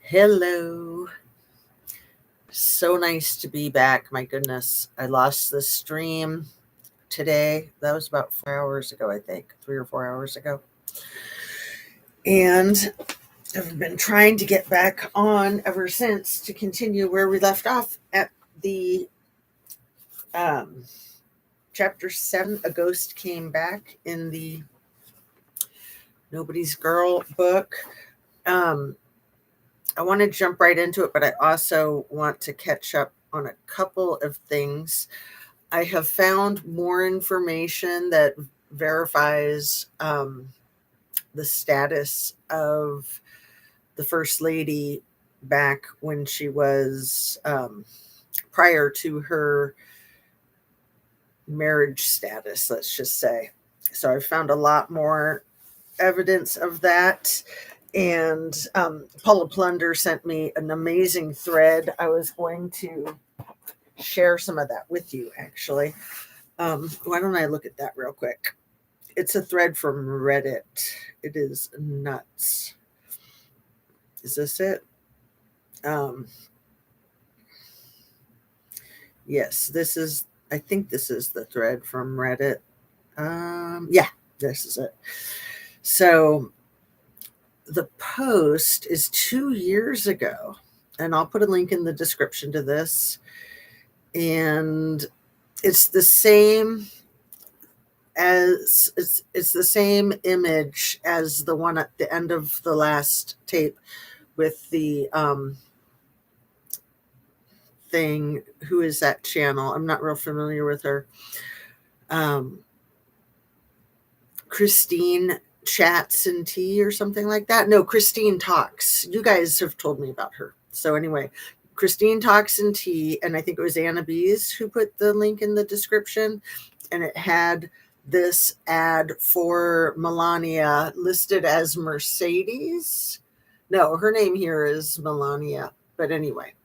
Hello. So nice to be back. My goodness. I lost the stream today. That was about 4 hours ago, I think, 3 or 4 hours ago. And I've been trying to get back on ever since to continue where we left off at the um, chapter 7. A ghost came back in the Nobody's Girl book. Um, I want to jump right into it, but I also want to catch up on a couple of things. I have found more information that verifies the status of the First Lady back when she was prior to her marriage status, let's just say. So I found a lot more evidence of that. And Paula Plunder sent me an amazing thread. I was going to share some of that with you, actually. Why don't I look at that real quick? It's a thread from Reddit. It is nuts. Is this it? Yes, this is, I think this is the thread from Reddit. Yeah, this is it. So the post is 2 years ago, and I'll put a link in the description to this. And it's the same as it's the same image as the one at the end of the last tape with the thing. Who is that channel? I'm not real familiar with her. Christine Chats and Tea or something like that. No, Christine Talks. You guys have told me about her. So anyway, Christine Talks and Tea, and I think it was Anna Bees who put the link in the description, and it had this ad for Melania listed as Mercedes. No, her name here is Melania. But anyway,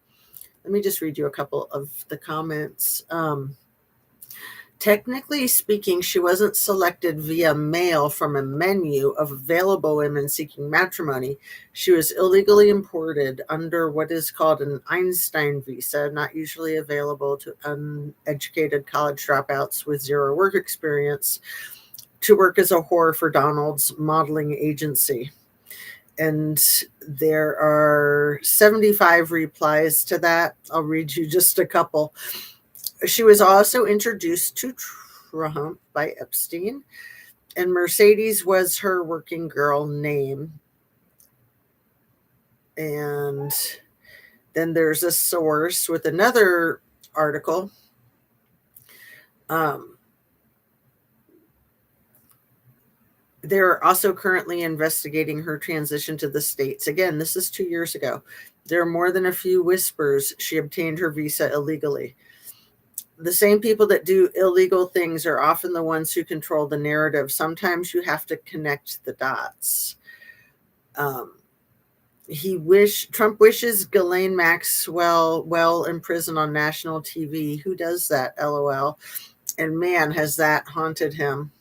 let me just read you a couple of the comments. Technically speaking, she wasn't selected via mail from a menu of available women seeking matrimony. She was illegally imported under what is called an Einstein visa, not usually available to uneducated college dropouts with zero work experience, to work as a whore for Donald's modeling agency. And there are 75 replies to that. I'll read you just a couple. She was also introduced to Trump by Epstein, and Mercedes was her working girl name. And then there's a source with another article. They're also currently investigating her transition to the States. Again, this is 2 years ago. There are more than a few whispers she obtained her visa illegally. The same people that do illegal things are often the ones who control the narrative. Sometimes you have to connect the dots. Trump wishes Ghislaine Maxwell well in prison on national TV. Who does that? LOL. And man, has that haunted him.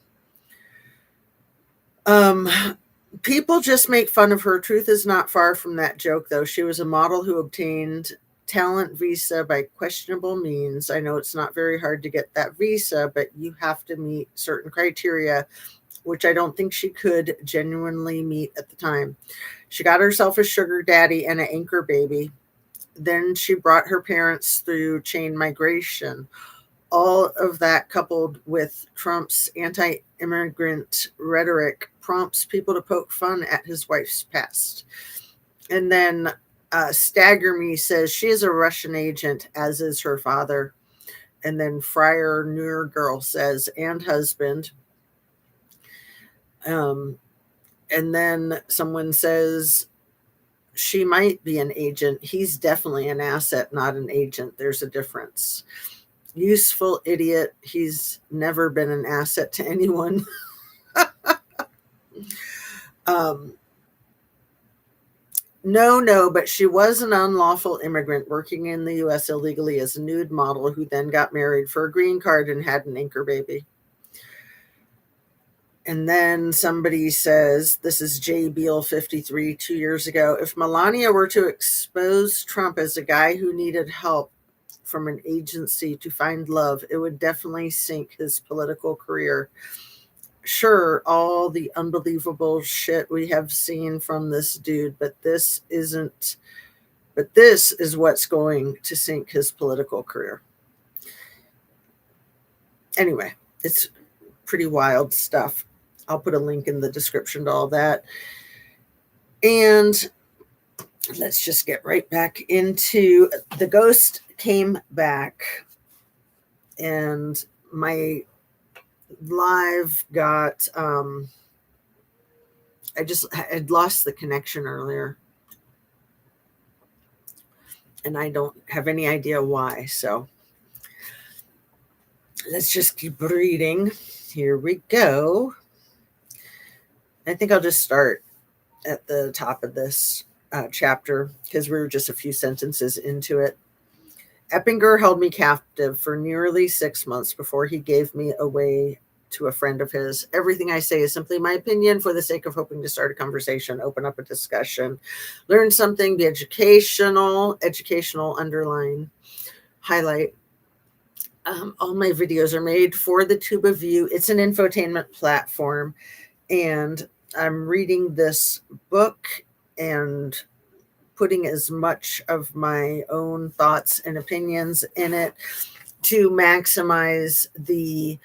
People just make fun of her. Truth is not far from that joke, though. She was a model who obtained talent visa by questionable means. I know it's not very hard to get that visa, but you have to meet certain criteria, which I don't think she could genuinely meet at the time. She got herself a sugar daddy and an anchor baby. Then she brought her parents through chain migration. All of that, coupled with Trump's anti-immigrant rhetoric, prompts people to poke fun at his wife's past. And then Stagger Me says she is a Russian agent, as is her father. And then Friar Newer Girl says, and husband. And then someone says she might be an agent. He's definitely an asset, not an agent. There's a difference. Useful idiot. He's never been an asset to anyone. No, but she was an unlawful immigrant working in the U.S. illegally as a nude model who then got married for a green card and had an anchor baby. And then somebody says, this is J. Beal 53, 2 years ago. If Melania were to expose Trump as a guy who needed help from an agency to find love, it would definitely sink his political career. Sure, all the unbelievable shit we have seen from this dude, but this is what's going to sink his political career. Anyway, it's pretty wild stuff. I'll put a link in the description to all that. And let's just get right back into the ghost came back, and my live got I had lost the connection earlier, and I don't have any idea why. So let's just keep reading. Here we go. I think I'll just start at the top of this chapter because we were just a few sentences into it. Eppinger held me captive for nearly 6 months before he gave me away to a friend of his. Everything I say is simply my opinion for the sake of hoping to start a conversation, open up a discussion, learn something, be educational, underline, highlight. All my videos are made for the Tube of View. It's an infotainment platform, and I'm reading this book and putting as much of my own thoughts and opinions in it to maximize the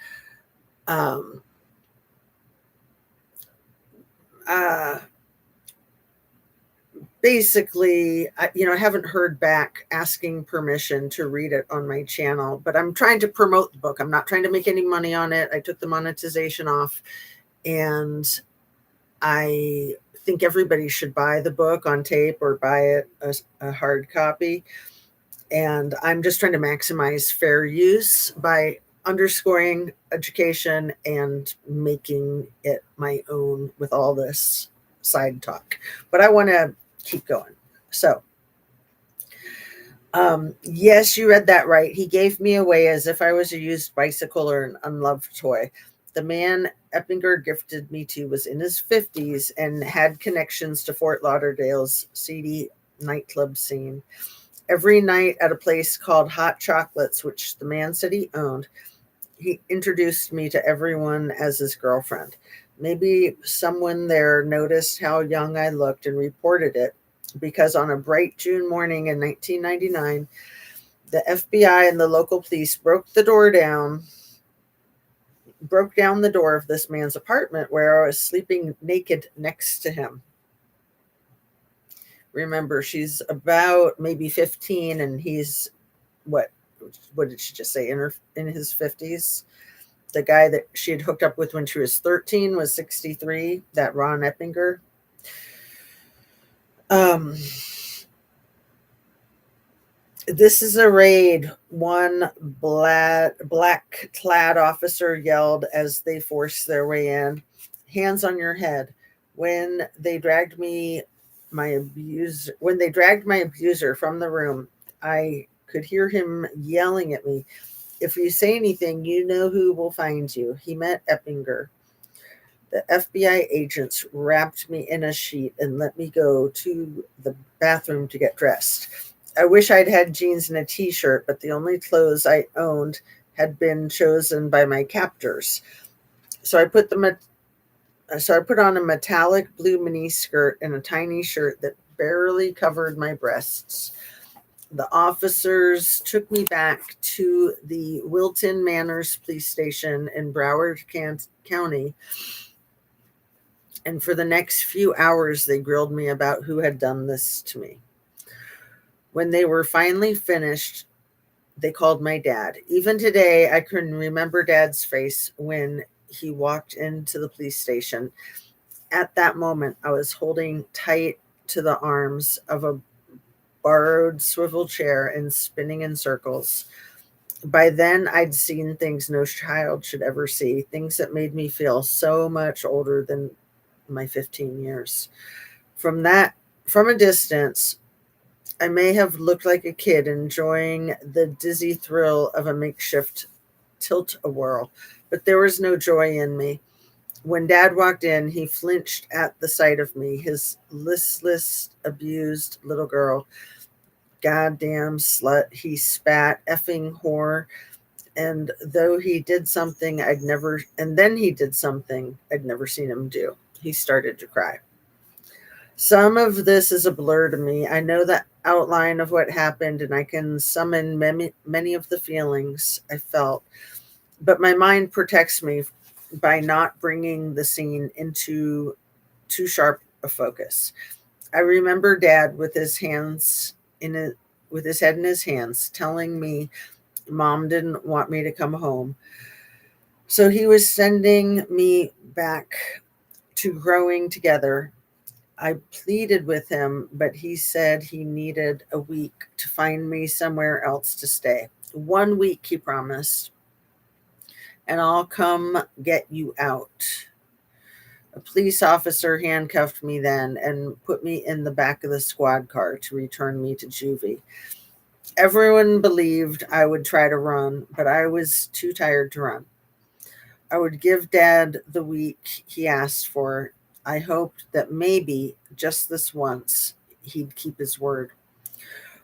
basically, I haven't heard back asking permission to read it on my channel, but I'm trying to promote the book. I'm not trying to make any money on it. I took the monetization off, and I think everybody should buy the book on tape or buy it a hard copy. And I'm just trying to maximize fair use by underscoring education and making it my own with all this side talk. But I want to keep going. So, yes, you read that right. He gave me away as if I was a used bicycle or an unloved toy. The man Eppinger gifted me to was in his 50s and had connections to Fort Lauderdale's seedy nightclub scene. Every night at a place called Hot Chocolates, which the man said he owned, he introduced me to everyone as his girlfriend. Maybe someone there noticed how young I looked and reported it, because on a bright June morning in 1999, the FBI and the local police broke down the door of this man's apartment where I was sleeping naked next to him. Remember, she's about maybe 15, and he's what did she just say, in his 50s? The guy that she had hooked up with when she was 13 was 63, that Ron Eppinger. This is a raid, one black-clad officer yelled as they forced their way in. Hands on your head. When they dragged my abuser from the room, I could hear him yelling at me, "If you say anything, you know who will find you." He meant Eppinger. The FBI agents wrapped me in a sheet and let me go to the bathroom to get dressed. I wish I'd had jeans and a t-shirt, but the only clothes I owned had been chosen by my captors. So I put on a metallic blue mini skirt and a tiny shirt that barely covered my breasts. The officers took me back to the Wilton Manors police station in Broward County. And for the next few hours, they grilled me about who had done this to me. When they were finally finished, they called my dad. Even today, I can remember Dad's face when he walked into the police station. At that moment, I was holding tight to the arms of a borrowed swivel chair and spinning in circles. By then, I'd seen things no child should ever see, things that made me feel so much older than my 15 years. From a distance, I may have looked like a kid enjoying the dizzy thrill of a makeshift tilt-a-whirl, but there was no joy in me. When Dad walked in, he flinched at the sight of me, his listless, abused little girl. Goddamn slut, he spat, effing whore. And though he did something I'd never, and then he did something I'd never seen him do. He started to cry. Some of this is a blur to me. I know the outline of what happened and I can summon many of the feelings I felt, but my mind protects me by not bringing the scene into too sharp a focus. I remember Dad with his hands in it, with his head in his hands, telling me Mom didn't want me to come home. So he was sending me back to growing together. I pleaded with him, but he said he needed a week to find me somewhere else to stay. 1 week, he promised, and I'll come get you out. A police officer handcuffed me then and put me in the back of the squad car to return me to juvie. Everyone believed I would try to run, but I was too tired to run. I would give Dad the week he asked for. I hoped that maybe, just this once, he'd keep his word.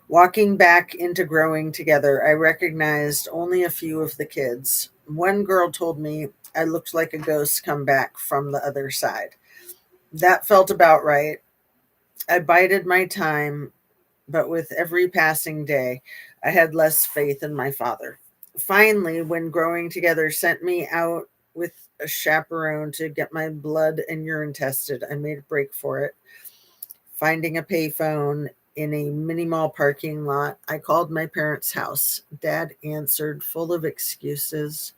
Walking back into growing together, I recognized only a few of the kids. One girl told me I looked like a ghost come back from the other side. That felt about right. I bided my time, but with every passing day, I had less faith in my father. Finally, when growing together sent me out with a chaperone to get my blood and urine tested, I made a break for it. Finding a payphone in a mini mall parking lot, I called my parents' house. Dad answered, full of excuses.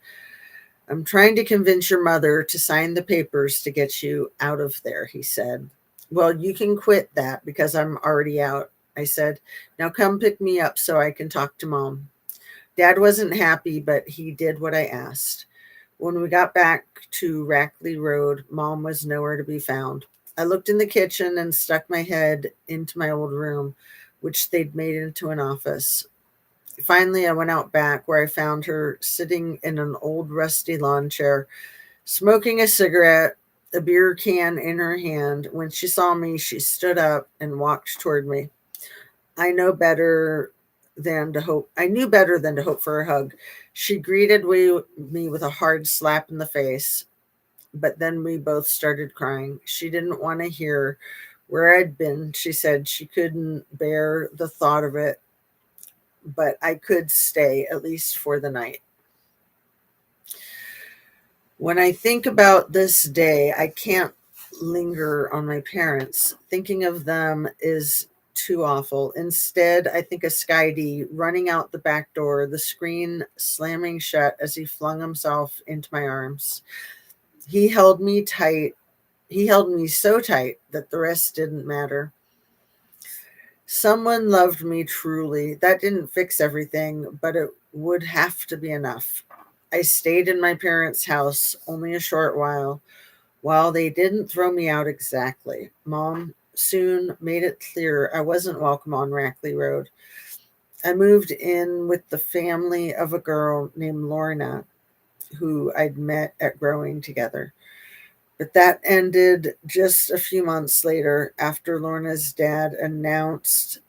I'm trying to convince your mother to sign the papers to get you out of there, he said. Well, you can quit that because I'm already out, I said. Now come pick me up so I can talk to Mom. Dad wasn't happy, but he did what I asked. When we got back to Rackley Road, Mom was nowhere to be found. I looked in the kitchen and stuck my head into my old room, which they'd made into an office. Finally, I went out back where I found her sitting in an old rusty lawn chair, smoking a cigarette, a beer can in her hand. When she saw me, she stood up and walked toward me. I know better than to hope. I knew better than to hope for a hug. She greeted me with a hard slap in the face, but then we both started crying. She didn't want to hear where I'd been. She said she couldn't bear the thought of it, but I could stay at least for the night. When I think about this day, I can't linger on my parents. Thinking of them is too awful. Instead, I think of Sky running out the back door, the screen slamming shut as he flung himself into my arms. He held me tight. He held me so tight that the rest didn't matter. Someone loved me truly. That didn't fix everything, but it would have to be enough. I stayed in my parents' house only a short while they didn't throw me out exactly. Mom soon made it clear I wasn't welcome on Rackley Road. I moved in with the family of a girl named Lorna, who I'd met at Growing Together. But that ended just a few months later after Lorna's dad announced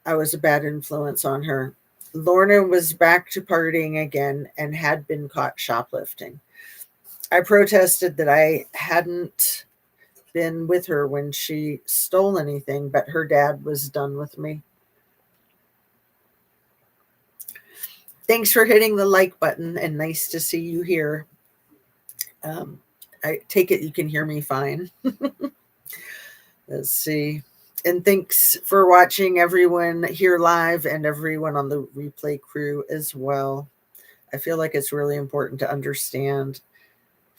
I was a bad influence on her. Lorna was back to partying again and had been caught shoplifting. I protested that I hadn't been with her when she stole anything, but her dad was done with me. Thanks for hitting the like button and nice to see you here. I take it you can hear me fine. Let's see. And thanks for watching, everyone here live and everyone on the replay crew as well. I feel like it's really important to understand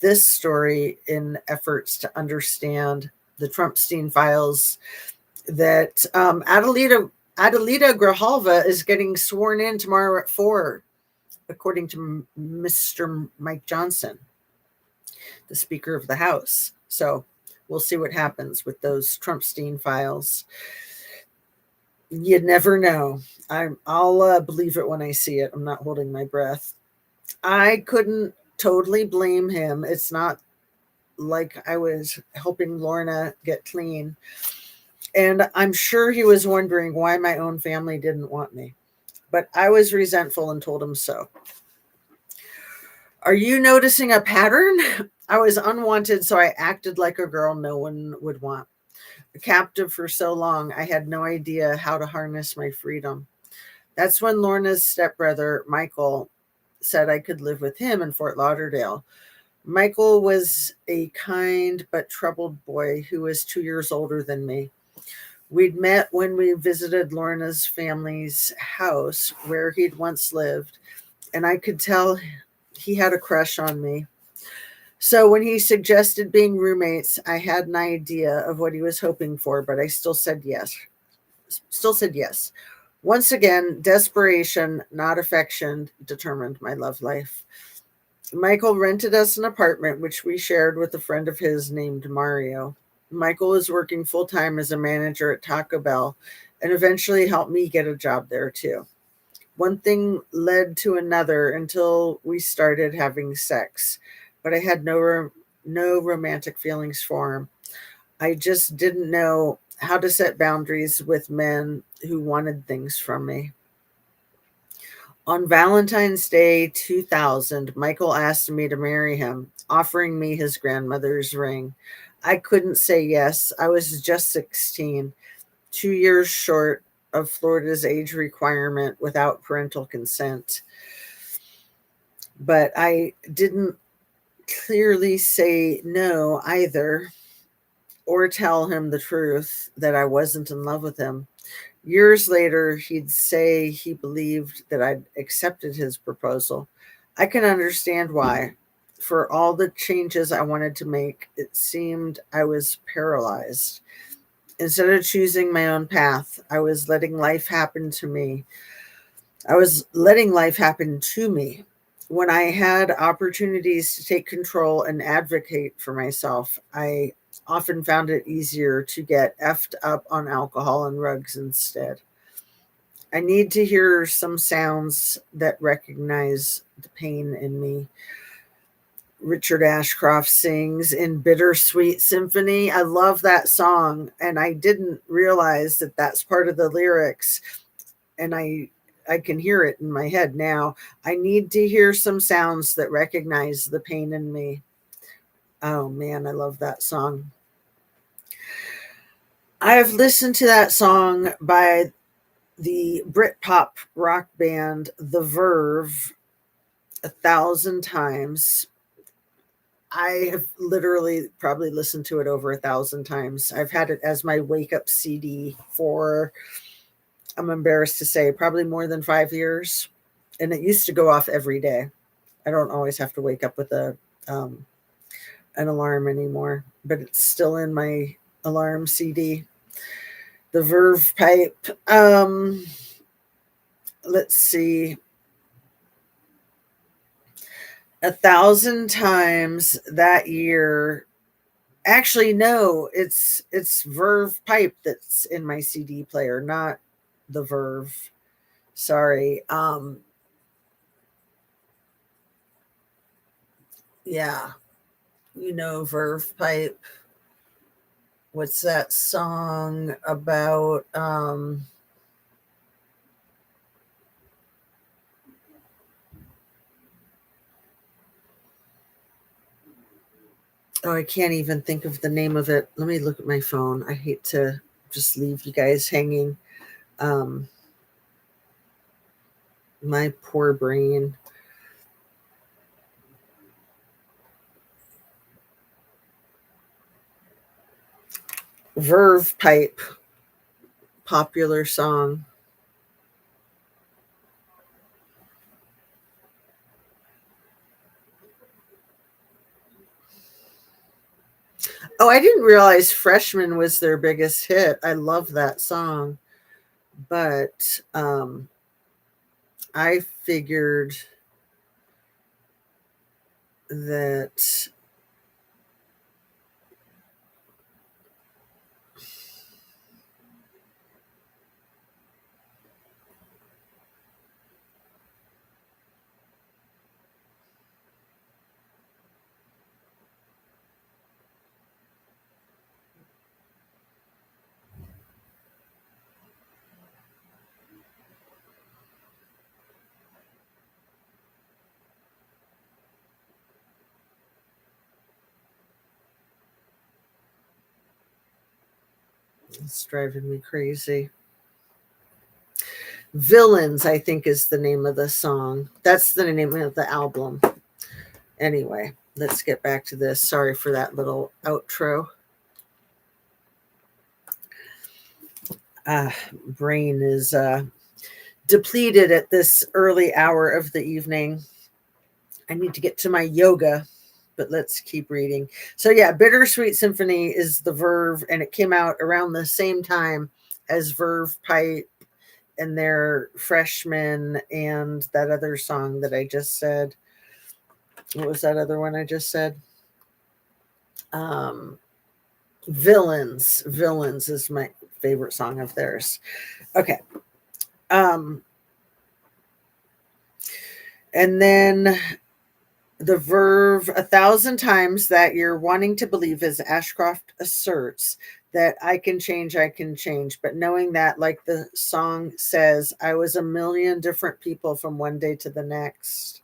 this story in efforts to understand the Trumpstein files that Adelita Grijalva is getting sworn in tomorrow at 4, according to Mr. Mike Johnson, the Speaker of the House. So we'll see what happens with those Trumpstein files. You never know. I'll believe it when I see it. I'm not holding my breath. I couldn't totally blame him. It's not like I was helping Lorna get clean. And I'm sure he was wondering why my own family didn't want me. But I was resentful and told him so. Are you noticing a pattern? I was unwanted, so I acted like a girl no one would want. Captive for so long, I had no idea how to harness my freedom. That's when Lorna's stepbrother, Michael, said I could live with him in Fort Lauderdale. Michael was a kind but troubled boy who was 2 years older than me. We'd met when we visited Lorna's family's house where he'd once lived, and I could tell he had a crush on me. So when he suggested being roommates, I had an idea of what he was hoping for, but I still said yes. Still said yes. Once again, desperation, not affection, determined my love life. Michael rented us an apartment, which we shared with a friend of his named Mario. Michael was working full time as a manager at Taco Bell and eventually helped me get a job there too. One thing led to another until we started having sex, but I had no romantic feelings for him. I just didn't know how to set boundaries with men who wanted things from me. On Valentine's Day 2000, Michael asked me to marry him, offering me his grandmother's ring. I couldn't say yes. I was just 16, 2 years short of Florida's age requirement without parental consent. But I didn't clearly say no either or tell him the truth that I wasn't in love with him. Years later, he'd say he believed that I'd accepted his proposal. I can understand why. For all the changes I wanted to make, it seemed I was paralyzed. Instead of choosing my own path, I was letting life happen to me. I was letting life happen to me. When I had opportunities to take control and advocate for myself, I often found it easier to get effed up on alcohol and drugs instead. I need to hear some sounds that recognize the pain in me. Richard Ashcroft sings in Bittersweet Symphony. I love that song, and I didn't realize that that's part of the lyrics, and I can hear it in my head now. I need to hear some sounds that recognize the pain in me. Oh man, I love that song. I have listened to that song by the Britpop rock band The Verve 1,000 times. I have literally probably listened to it over 1,000 times. I've had it as my wake up CD for, I'm embarrassed to say, probably more than 5 years. And it used to go off every day. I don't always have to wake up with um, an alarm anymore, but it's still in my alarm CD. The Verve Pipe. Let's see. 1,000 times that year. Actually, no, it's Verve Pipe that's in my CD player, not the Verve. Sorry. Yeah, Verve Pipe. What's that song about? Oh, I can't even think of the name of it. Let me look at my phone. I hate to just leave you guys hanging. Um, my poor brain. Verve Pipe, popular song. Oh, I didn't realize Freshman was their biggest hit. I love that song. But I figured that It's driving me crazy. Villains, I think, is the name of the song. That's the name of the album. Anyway, let's get back to this. Sorry for that little outro. Brain is depleted at this early hour of the evening. I need to get to my yoga, but let's keep reading. So yeah, Bittersweet Symphony is the Verve, and it came out around the same time as Verve Pipe and their Freshman and that other song that I just said. What was that other one I just said? Villains. Villains is my favorite song of theirs. Okay. And then the Verve, 1,000 times that you're wanting to believe, as Ashcroft asserts, that I can change, but knowing that, like the song says, I was a million different people from one day to the next.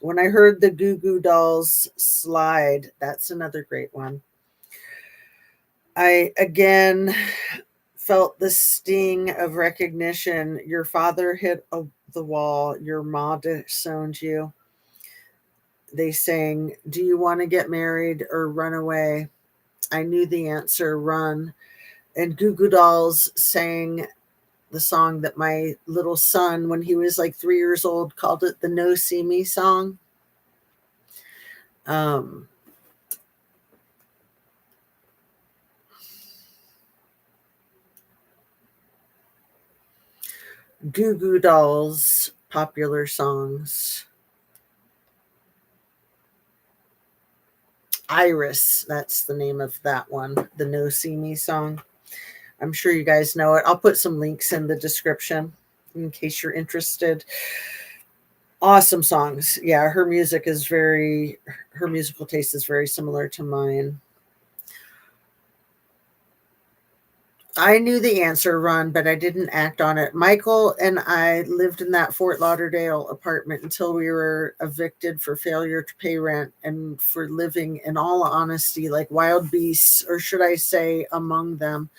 When I heard the Goo Goo Dolls Slide, that's another great one. I again felt the sting of recognition. Your father hit the wall. Your ma disowned you. They sang, do you want to get married or run away? I knew the answer, run. And Goo Goo Dolls sang the song that my little son, when he was like 3 years old, called it the No See Me song. Goo Goo Dolls popular songs. Iris, that's the name of that one, the No See Me song. I'm sure you guys know it. I'll put some links in the description in case you're interested. Awesome songs. Yeah, her musical taste is very similar to mine. I knew the answer, run, but I didn't act on it. Michael and I lived in that Fort Lauderdale apartment until we were evicted for failure to pay rent and for living, in all honesty, like wild beasts, or should I say, among them.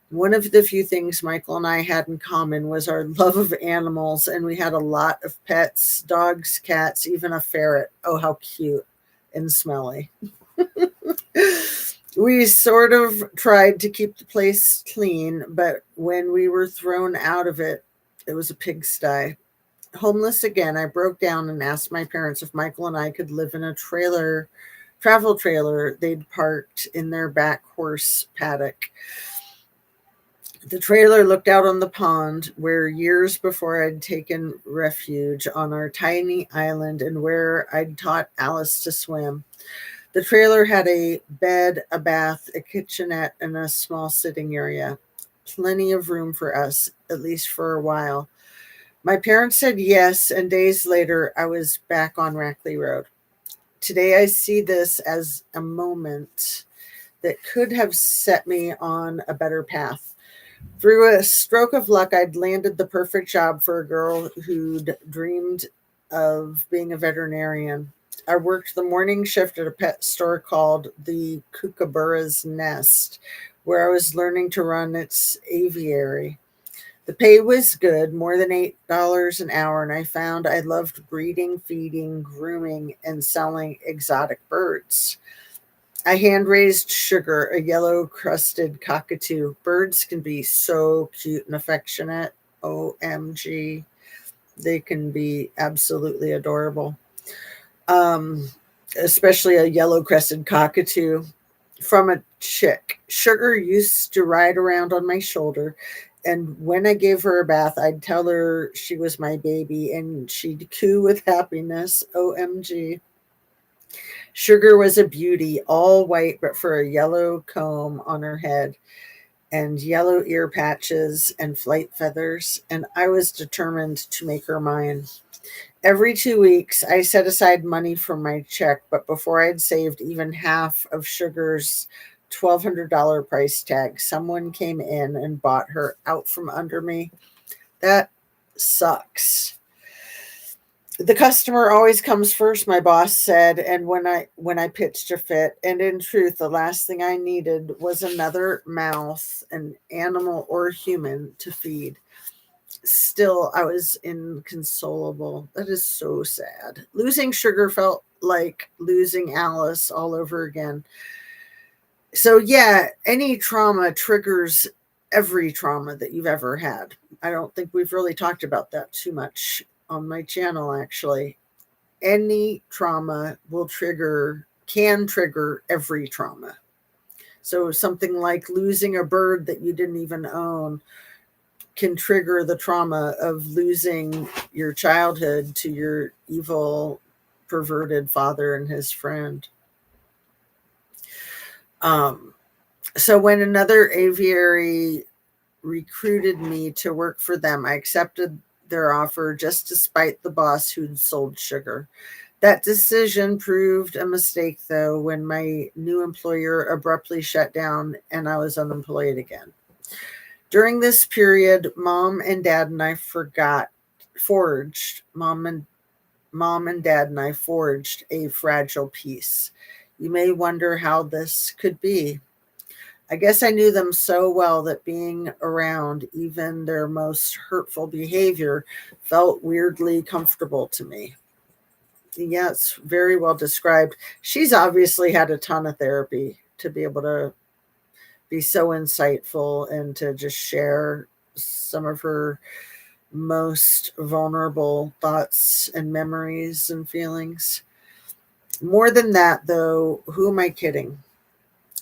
One of the few things Michael and I had in common was our love of animals, and we had a lot of pets, dogs, cats, even a ferret. Oh, how cute and smelly. We sort of tried to keep the place clean, but when we were thrown out of it, it was a pigsty. Homeless again, I broke down and asked my parents if Michael and I could live in a travel trailer they'd parked in their back horse paddock. The trailer looked out on the pond where years before I'd taken refuge on our tiny island and where I'd taught Alice to swim. The trailer had a bed, a bath, a kitchenette, and a small sitting area. Plenty of room for us, at least for a while. My parents said yes, and days later, I was back on Rackley Road. Today, I see this as a moment that could have set me on a better path. Through a stroke of luck, I'd landed the perfect job for a girl who'd dreamed of being a veterinarian. I worked the morning shift at a pet store called the Kookaburra's Nest, where I was learning to run its aviary. The pay was good, more than $8 an hour, and I found I loved breeding, feeding, grooming, and selling exotic birds. I hand-raised Sugar, a yellow-crested cockatoo. Birds can be so cute and affectionate. OMG. They can be absolutely adorable. Especially a yellow-crested cockatoo, from a chick. Sugar used to ride around on my shoulder, and when I gave her a bath, I'd tell her she was my baby, and she'd coo with happiness. OMG. Sugar was a beauty, all white, but for a yellow comb on her head, and yellow ear patches and flight feathers, and I was determined to make her mine. Every 2 weeks, I set aside money from my check, but before I'd saved even half of Sugar's $1,200 price tag, someone came in and bought her out from under me. That sucks. The customer always comes first, my boss said, and when I pitched a fit, and in truth, the last thing I needed was another mouth, an animal or human, to feed. Still, I was inconsolable. That is so sad. Losing Sugar felt like losing Alice all over again. So, yeah, any trauma triggers every trauma that you've ever had. I don't think we've really talked about that too much on my channel, actually. Any trauma can trigger every trauma. So, something like losing a bird that you didn't even own can trigger the trauma of losing your childhood to your evil, perverted father and his friend. Um, so when another aviary recruited me to work for them, I accepted their offer just despite the boss who'd sold Sugar. That decision proved a mistake, though, when my new employer abruptly shut down and I was unemployed again. During this period, mom and dad and I forged mom and dad and I forged a fragile peace. You may wonder how this could be. I guess I knew them so well that being around even their most hurtful behavior felt weirdly comfortable to me. Yeah, it's very well described. She's obviously had a ton of therapy to be able to be so insightful and to just share some of her most vulnerable thoughts and memories and feelings. More than that, though, who am I kidding?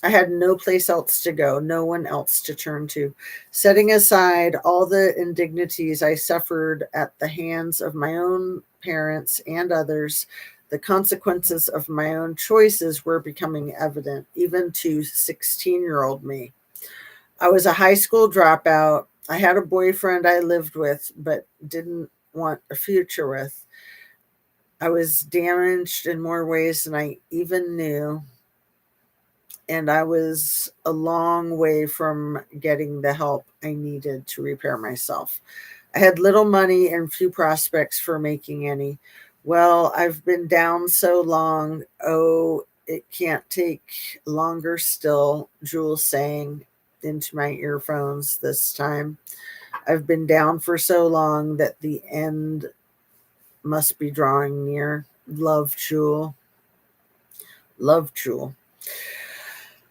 I had no place else to go, no one else to turn to. Setting aside all the indignities I suffered at the hands of my own parents and others, the consequences of my own choices were becoming evident, even to 16-year-old me. I was a high school dropout. I had a boyfriend I lived with, but didn't want a future with. I was damaged in more ways than I even knew, and I was a long way from getting the help I needed to repair myself. I had little money and few prospects for making any. Well, I've been down so long. Oh, it can't take longer still, Jules sang into my earphones this time. I've been down for so long that the end must be drawing near. Love, Jewel. Love, Jewel.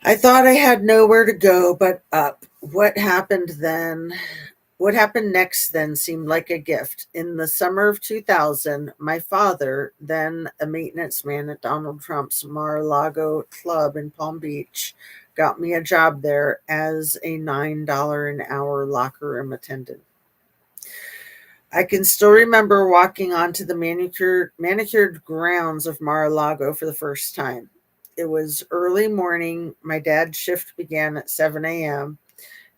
I thought I had nowhere to go but up. What happened then? What happened next then seemed like a gift. In the summer of 2000, my father, then a maintenance man at Donald Trump's Mar-a-Lago club in Palm Beach, got me a job there as a $9 an hour locker room attendant. I can still remember walking onto the manicured grounds of Mar-a-Lago for the first time. It was early morning. My dad's shift began at 7 a.m.,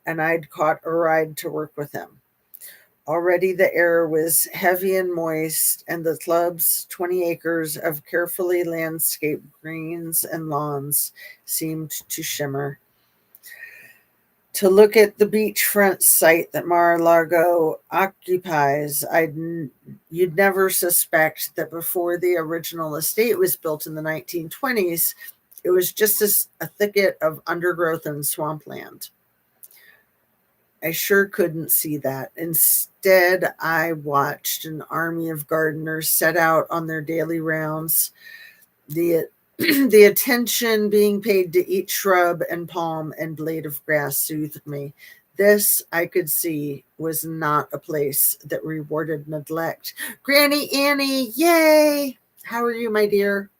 and I'd caught a ride to work with him. Already the air was heavy and moist, and the club's 20 acres of carefully landscaped greens and lawns seemed to shimmer. To look at the beachfront site that Mar-a-Lago occupies, you'd never suspect that before the original estate was built in the 1920s, it was just a thicket of undergrowth and swampland. I sure couldn't see that. Instead, I watched an army of gardeners set out on their daily rounds, the the attention being paid to each shrub and palm and blade of grass soothed me. This, I could see, was not a place that rewarded neglect. Granny Annie, yay! How are you, my dear?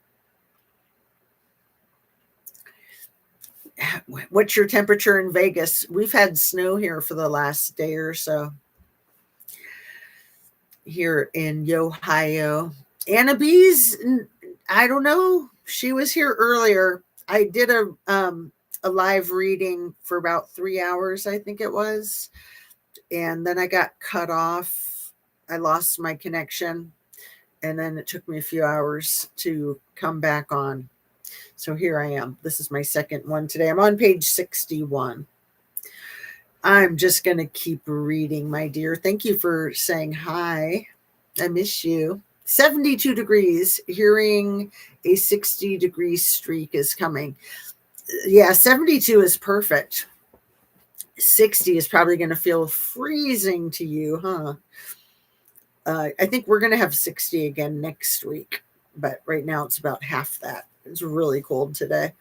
What's your temperature in Vegas? We've had snow here for the last day or so here in Ohio. Anna B's, I don't know. She was here earlier. I did a live reading for about 3 hours, I think it was, and then I got cut off. I lost my connection, and then it took me a few hours to come back on. So here I am. This is my second one today. I'm on page 61. I'm just going to keep reading, my dear. Thank you for saying hi. I miss you. 72 degrees, hearing a 60-degree streak is coming. Yeah, 72 is perfect. 60 is probably going to feel freezing to you, huh? I think we're going to have 60 again next week, but right now it's about half that. It's really cold today.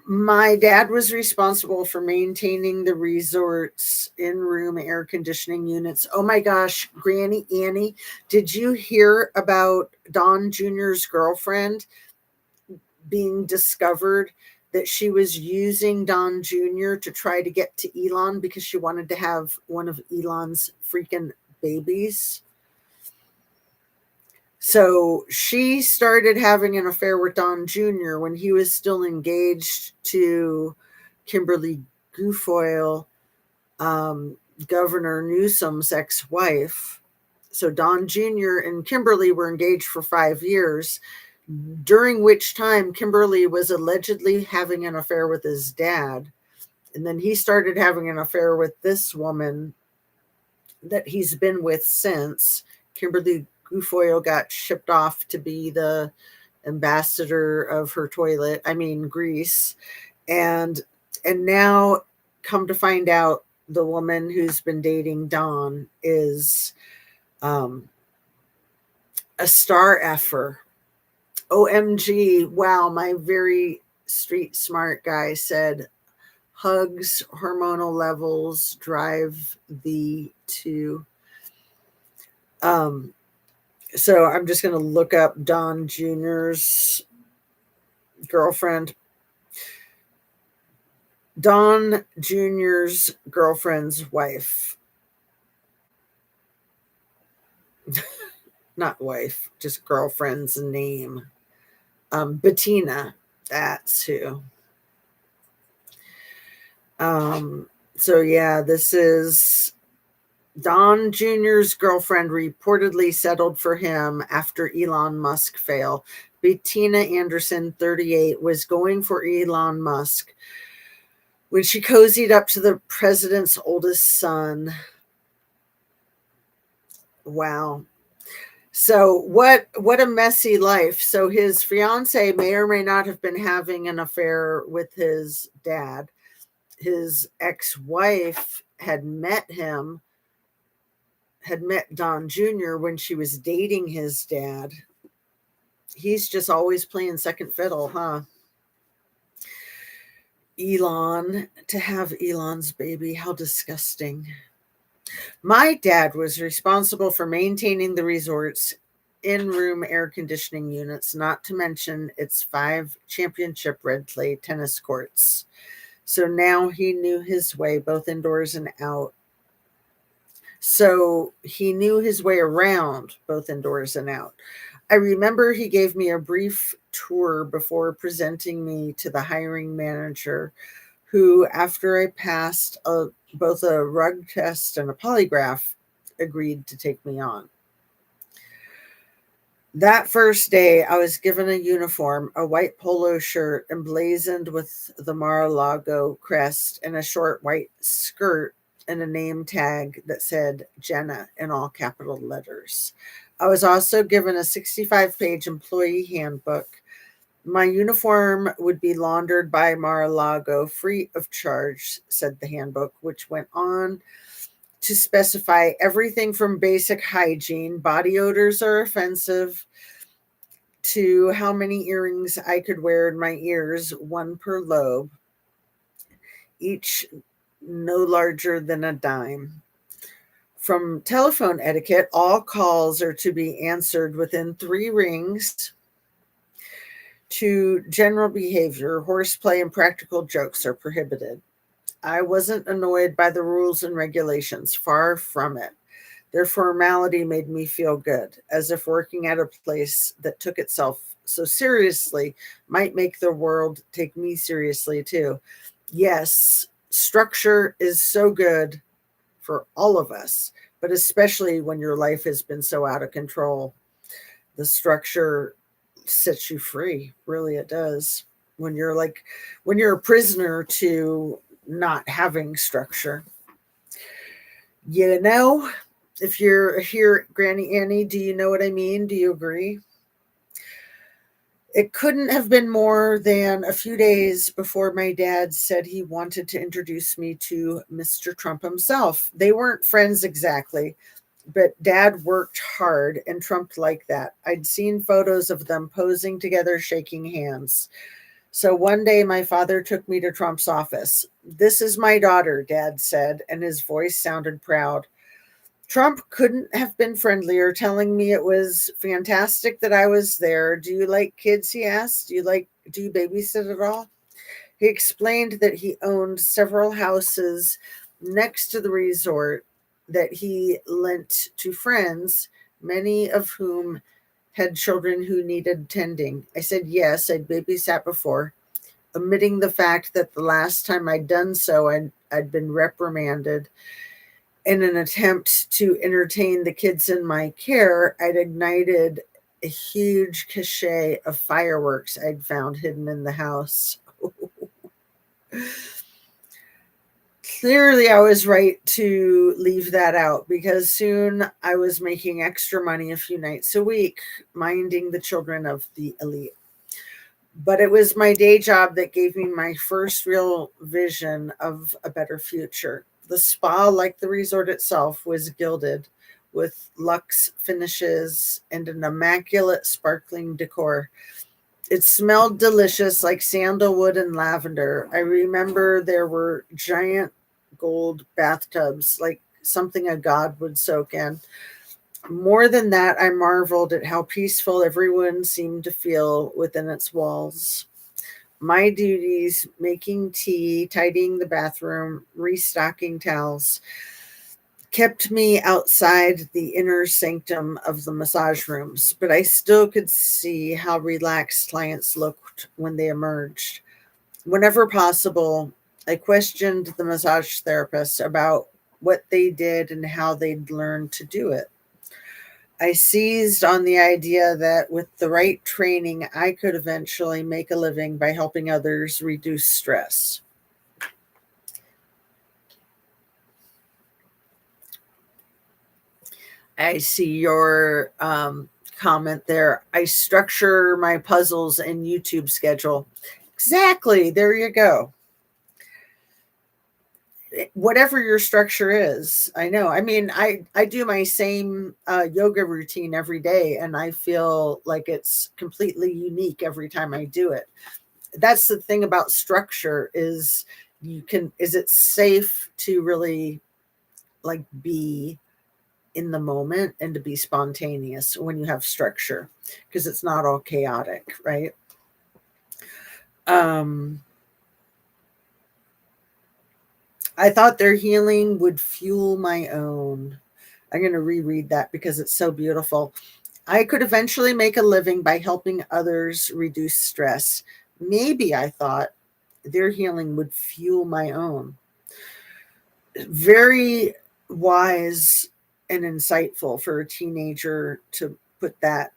My dad was responsible for maintaining the resort's in-room air conditioning units. Oh my gosh, Granny Annie, did you hear about Don Jr.'s girlfriend being discovered that she was using Don Jr. to try to get to Elon because she wanted to have one of Elon's freaking babies? So she started having an affair with Don Jr. when he was still engaged to Kimberly Guilfoyle, Governor Newsom's ex-wife. So Don Jr. and Kimberly were engaged for 5 years, during which time Kimberly was allegedly having an affair with his dad. And then he started having an affair with this woman that he's been with since. Kimberly Guilfoyle got shipped off to be the ambassador of her toilet, Greece. And now, come to find out, the woman who's been dating Don is a star effer. OMG. Wow, my very street smart guy said, hugs, hormonal levels drive thee to. So I'm just going to look up Don Jr.'s girlfriend. Don Jr.'s girlfriend's wife. Not wife, just girlfriend's name. Bettina, that's who. So yeah, this is Don Jr.'s girlfriend reportedly settled for him after Elon Musk fail. Bettina Anderson, 38, was going for Elon Musk when she cozied up to the president's oldest son. Wow. So what a messy life. So his fiance may or may not have been having an affair with his dad. His ex-wife had met Don Jr. when she was dating his dad. He's just always playing second fiddle, huh? Elon, to have Elon's baby, how disgusting. My dad was responsible for maintaining the resort's in-room air conditioning units, not to mention its 5 championship red clay tennis courts. So now he knew his way both indoors and out. So he knew his way around both indoors and out. I remember he gave me a brief tour before presenting me to the hiring manager, who, after I passed both a rug test and a polygraph, agreed to take me on. That first day, I was given a uniform, a white polo shirt emblazoned with the Mar-a-Lago crest, and a short white skirt and a name tag that said Jenna in all capital letters. I was also given a 65-page employee handbook. My uniform would be laundered by Mar-a-Lago free of charge, said the handbook, which went on to specify everything from basic hygiene, body odors are offensive, to how many earrings I could wear in my ears, 1 per lobe, each no larger than a dime. From telephone etiquette, all calls are to be answered within 3 rings. To general behavior, horseplay and practical jokes are prohibited. I wasn't annoyed by the rules and regulations, far from it. Their formality made me feel good, as if working at a place that took itself so seriously might make the world take me seriously too. Yes, structure is so good for all of us, but especially when your life has been so out of control. The structure sets you free. Really, it does. When you're a prisoner to not having structure. If you're here, Granny Annie, do you know what I mean? Do you agree? It couldn't have been more than a few days before my dad said he wanted to introduce me to Mr. Trump himself. They weren't friends exactly, but Dad worked hard and Trump liked that. I'd seen photos of them posing together, shaking hands. So one day my father took me to Trump's office. "This is my daughter," Dad said, and his voice sounded proud. Trump couldn't have been friendlier, telling me it was fantastic that I was there. "Do you like kids?" he asked. Do you babysit at all?" He explained that he owned several houses next to the resort that he lent to friends, many of whom had children who needed tending. I said yes, I'd babysat before, omitting the fact that the last time I'd done so, I'd been reprimanded. In an attempt to entertain the kids in my care, I'd ignited a huge cachet of fireworks I'd found hidden in the house. Clearly, I was right to leave that out because soon I was making extra money a few nights a week, minding the children of the elite. But it was my day job that gave me my first real vision of a better future. The spa, like the resort itself, was gilded with luxe finishes and an immaculate sparkling decor. It smelled delicious, like sandalwood and lavender. I remember there were giant gold bathtubs, like something a god would soak in. More than that, I marveled at how peaceful everyone seemed to feel within its walls. My duties: making tea, tidying the bathroom, restocking towels, kept me outside the inner sanctum of the massage rooms, but I still could see how relaxed clients looked when they emerged. Whenever possible, I questioned the massage therapist about what they did and how they'd learned to do it. I seized on the idea that with the right training, I could eventually make a living by helping others reduce stress. I see your comment there. I structure my puzzles and YouTube schedule. Exactly. There you go. Whatever your structure is, I know. I mean, I do my same yoga routine every day, and I feel like it's completely unique every time I do it. That's the thing about structure is is it safe to really like be in the moment and to be spontaneous when you have structure because it's not all chaotic, right? Um, I thought their healing would fuel my own. I'm going to reread that because it's so beautiful. I could eventually make a living by helping others reduce stress. Maybe, I thought, their healing would fuel my own. Very wise and insightful for a teenager to put that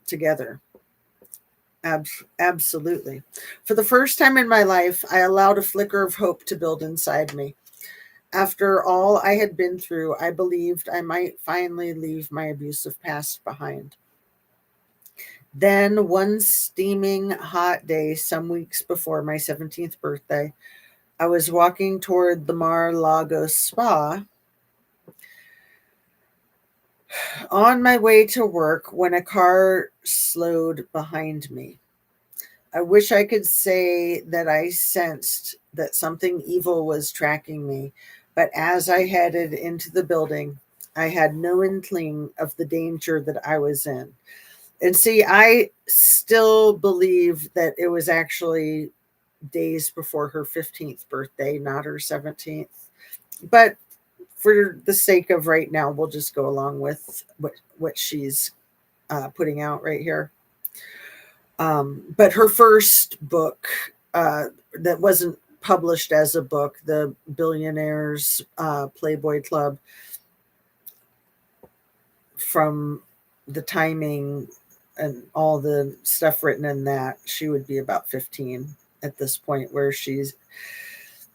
together. Absolutely. For the first time in my life, I allowed a flicker of hope to build inside me. After all I had been through, I believed I might finally leave my abusive past behind. Then, one steaming hot day, some weeks before my 17th birthday, I was walking toward the Mar-a-Lago spa on my way to work when a car slowed behind me. I wish I could say that I sensed that something evil was tracking me, but as I headed into the building, I had no inkling of the danger that I was in. And see, I still believe that it was actually days before her 15th birthday, not her 17th. But for the sake of right now, we'll just go along with what she's putting out right here. But her first book that wasn't published as a book, the Billionaires Playboy Club, from the timing and all the stuff written in that, she would be about 15 at this point, where she's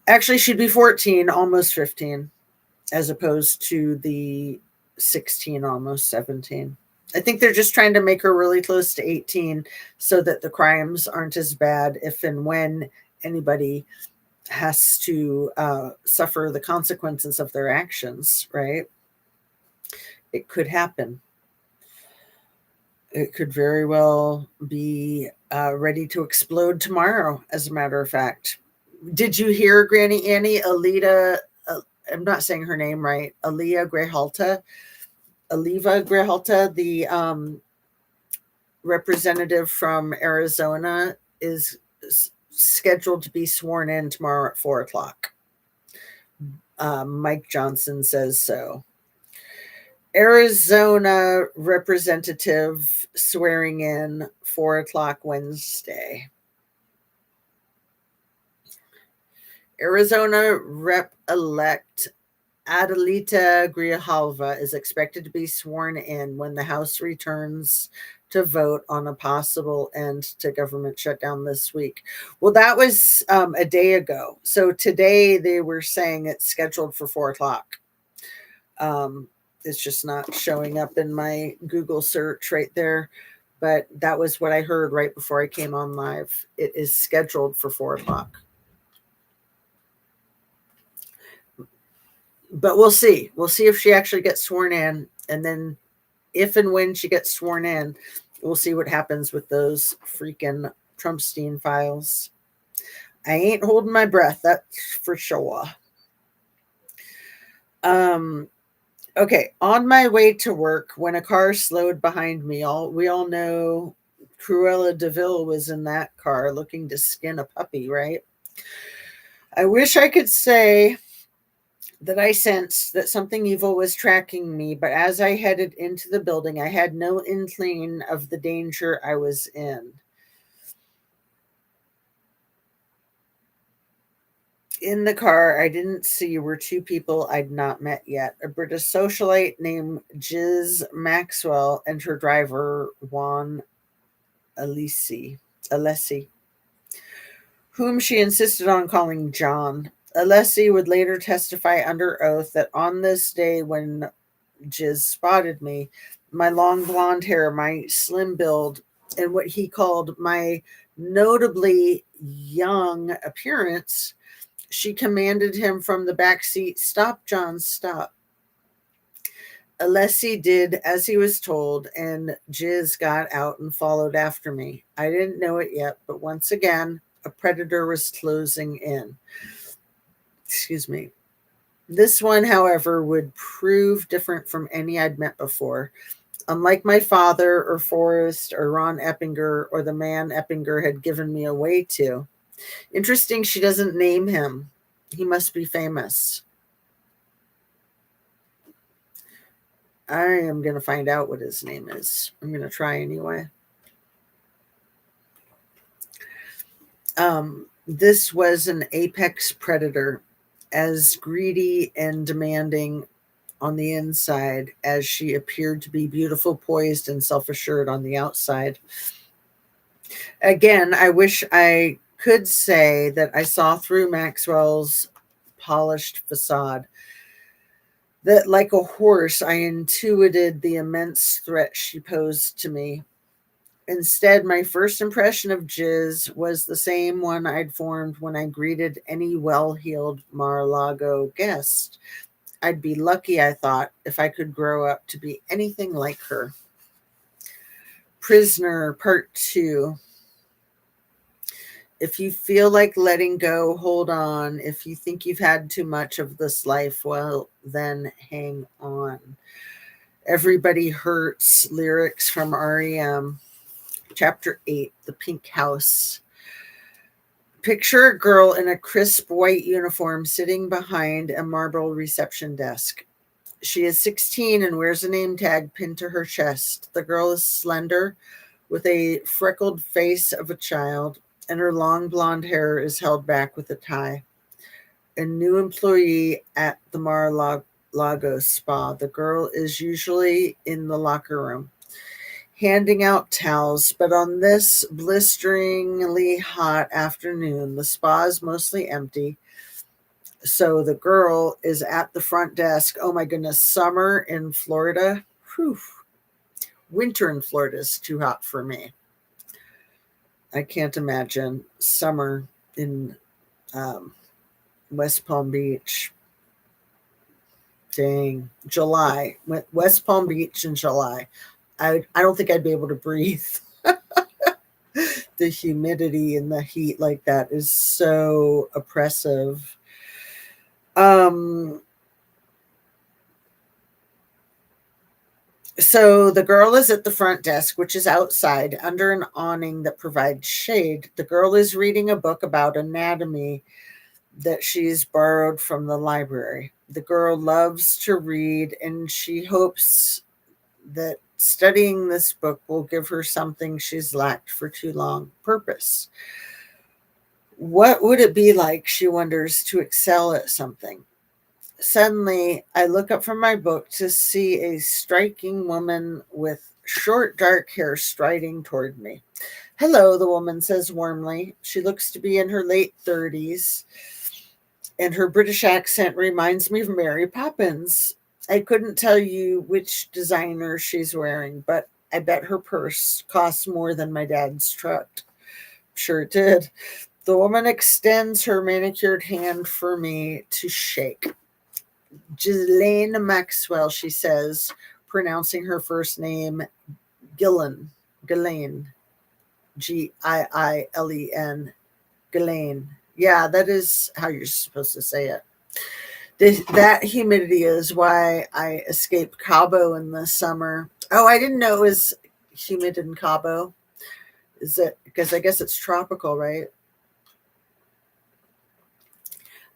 actually she'd be 14, almost 15, as opposed to the 16, almost 17. I think they're just trying to make her really close to 18 so that the crimes aren't as bad if and when anybody has to suffer the consequences of their actions, right? It could happen. It could very well be ready to explode tomorrow, as a matter of fact. Did you hear Granny Annie, Alita? I'm not saying her name right. Aliyah Grijalta, Aliva Grijalta, the representative from Arizona, is scheduled to be sworn in tomorrow at 4 o'clock. Mike Johnson says so. Arizona representative swearing in 4 o'clock Wednesday. Arizona Rep-elect Adelita Grijalva is expected to be sworn in when the House returns to vote on a possible end to government shutdown this week. Well, that was a day ago. So today they were saying it's scheduled for 4 o'clock. It's just not showing up in my Google search right there. But that was what I heard right before I came on live. It is scheduled for 4 o'clock. But we'll see. We'll see if she actually gets sworn in. And then if and when she gets sworn in, we'll see what happens with those freaking Trumpstein files. I ain't holding my breath, that's for sure. Okay, on my way to work, when a car slowed behind me, we all know Cruella de Vil was in that car looking to skin a puppy, right? I wish I could say that I sensed that something evil was tracking me, but as I headed into the building, I had no inkling of the danger I was in. In the car, I didn't see were two people I'd not met yet. A British socialite named Jiz Maxwell and her driver, Juan Alessi, whom she insisted on calling John. Alessi would later testify under oath that on this day when Jiz spotted me, my long blonde hair, my slim build, and what he called my notably young appearance, she commanded him from the back seat, "Stop, John, stop." Alessi did as he was told, and Jiz got out and followed after me. I didn't know it yet, but once again, a predator was closing in. Excuse me. This one, however, would prove different from any I'd met before. Unlike my father or Forrest or Ron Eppinger or the man Eppinger had given me away to. Interesting she doesn't name him. He must be famous. I am going to find out what his name is. I'm going to try anyway. This was an apex predator, as greedy and demanding on the inside as she appeared to be beautiful, poised, and self-assured on the outside. Again, I wish I could say that I saw through Maxwell's polished facade, that like a horse, I intuited the immense threat she posed to me. Instead, my first impression of Jiz was the same one I'd formed when I greeted any well-heeled Mar-a-Lago guest. I'd be lucky, I thought, if I could grow up to be anything like her. Prisoner, Part 2. If you feel like letting go, hold on. If you think you've had too much of this life, well, then hang on. Everybody Hurts, lyrics from REM. Chapter 8, The Pink House. Picture a girl in a crisp white uniform sitting behind a marble reception desk. She is 16 and wears a name tag pinned to her chest. The girl is slender, with a freckled face of a child, and her long blonde hair is held back with a tie. A new employee at the Mar-a-Lago spa. The girl is usually in the locker room, handing out towels, but on this blisteringly hot afternoon, the spa is mostly empty. So the girl is at the front desk. Oh my goodness, summer in Florida. Whew. Winter in Florida is too hot for me. I can't imagine summer in um, West Palm Beach. Dang, July. West Palm Beach in July. I don't think I'd be able to breathe. The humidity and the heat like that is so oppressive. Um, so the girl is at the front desk, which is outside under an awning that provides shade. The girl is reading a book about anatomy that she's borrowed from the library. The girl loves to read and she hopes that studying this book will give her something she's lacked for too long: purpose. What would it be like, she wonders, to excel at something? Suddenly, I look up from my book to see a striking woman with short dark hair striding toward me. Hello, the woman says warmly. She looks to be in her late 30s, and her British accent reminds me of Mary Poppins. I couldn't tell you which designer she's wearing, but I bet her purse costs more than my dad's truck. Sure it did. The woman extends her manicured hand for me to shake. Ghislaine Maxwell, she says, pronouncing her first name Gillen. Ghislaine. Giilen. Ghislaine. Yeah, that is how you're supposed to say it. That humidity is why I escape Cabo in the summer. Oh, I didn't know it was humid in Cabo. Is it because I guess it's tropical, right?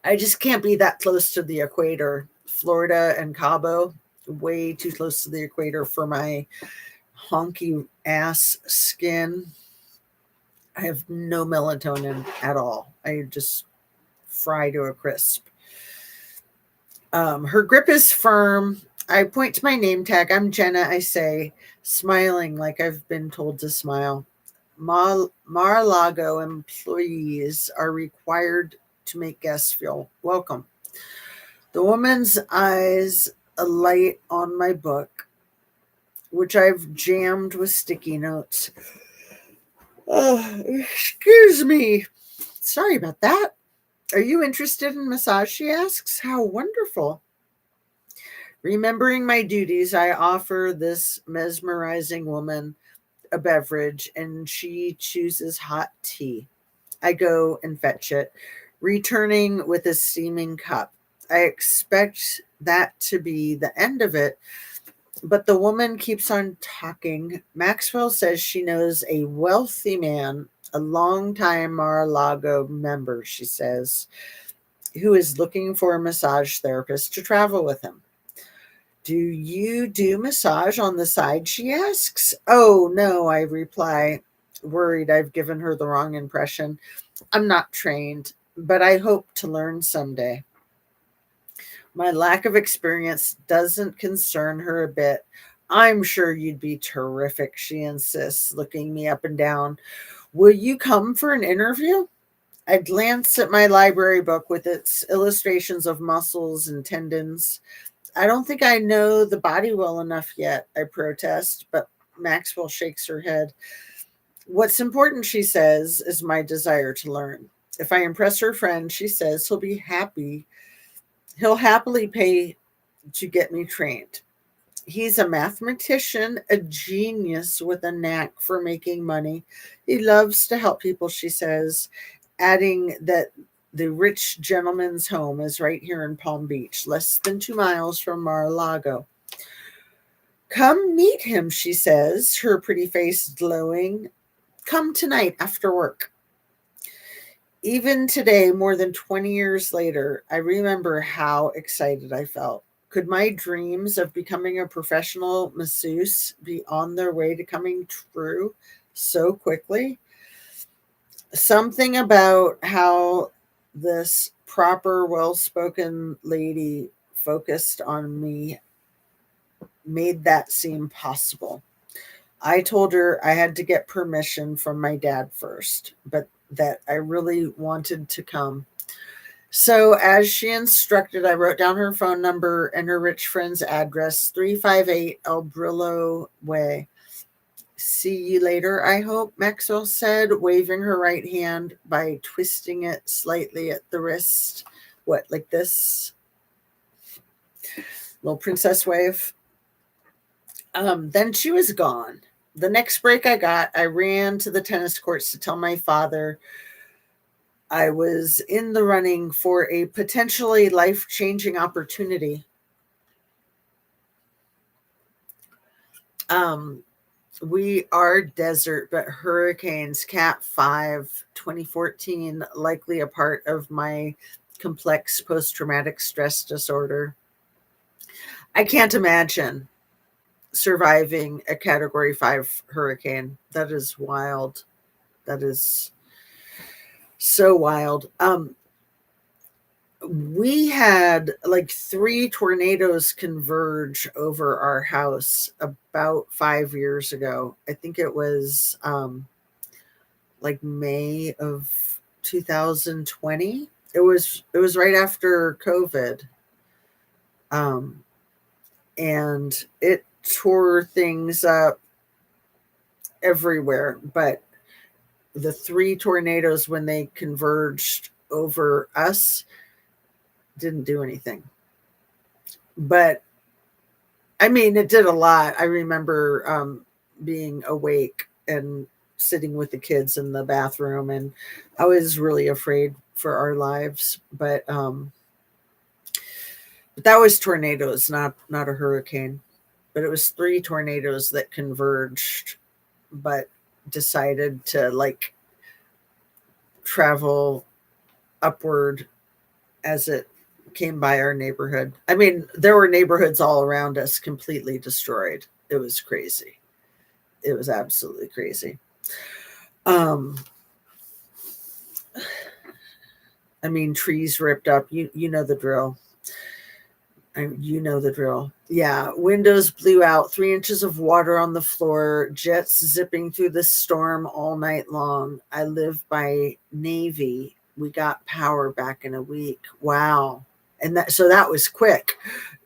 I just can't be that close to the equator. Florida and Cabo, way too close to the equator for my honky ass skin. I have no melatonin at all. I just fry to a crisp. Her grip is firm. I point to my name tag. I'm Jenna, I say, smiling like I've been told to smile. Mar-a-Lago employees are required to make guests feel welcome. The woman's eyes alight on my book, which I've jammed with sticky notes. Excuse me. Sorry about that. Are you interested in massage? She asks. How wonderful. Remembering my duties, I offer this mesmerizing woman a beverage, and she chooses hot tea. I go and fetch it, returning with a steaming cup. I expect that to be the end of it, but the woman keeps on talking. Maxwell says she knows a wealthy man, a longtime Mar-a-Lago member, she says, who is looking for a massage therapist to travel with him. Do you do massage on the side? She asks. Oh, no, I reply, worried I've given her the wrong impression. I'm not trained, but I hope to learn someday. My lack of experience doesn't concern her a bit. I'm sure you'd be terrific, she insists, looking me up and down. Will you come for an interview? I glance at my library book with its illustrations of muscles and tendons. I don't think I know the body well enough yet, I protest, but Maxwell shakes her head. What's important, she says, is my desire to learn. If I impress her friend, she says, he'll happily pay to get me trained. He's a mathematician, a genius with a knack for making money. He loves to help people, she says, adding that the rich gentleman's home is right here in Palm Beach, less than 2 miles from Mar-a-Lago. Come meet him, she says, her pretty face glowing. Come tonight after work. Even today, more than 20 years later, I remember how excited I felt. Could my dreams of becoming a professional masseuse be on their way to coming true so quickly? Something about how this proper, well spoken lady focused on me made that seem possible. I told her I had to get permission from my dad first, but that I really wanted to come. So, as she instructed, I wrote down her phone number and her rich friend's address, 358 El Brillo Way. See you later, I hope, Maxwell said, waving her right hand by twisting it slightly at the wrist. What, like this? Little princess wave. Then she was gone. The next break I got, I ran to the tennis courts to tell my father I was in the running for a potentially life-changing opportunity. We are desert, but hurricanes, Cat 5, 2014, likely a part of my complex post-traumatic stress disorder. I can't imagine surviving a Category 5 hurricane. That is wild. That is so wild. We had like 3 tornadoes converge over our house about 5 years ago. I think it was like May of 2020. It was right after COVID. And it tore things up everywhere, but the 3 tornadoes, when they converged over us, didn't do anything. But I mean, it did a lot. I remember being awake and sitting with the kids in the bathroom, and I was really afraid for our lives. But that was tornadoes, not a hurricane. But it was 3 tornadoes that converged, but decided to like travel upward as it came by our neighborhood. I mean, there were neighborhoods all around us completely destroyed. It was crazy. It was absolutely crazy. I mean, trees ripped up. You know the drill. You know the drill. Yeah, windows blew out, 3 inches of water on the floor, jets zipping through the storm all night long. I live by Navy. We got power back in a week. Wow. And that was quick.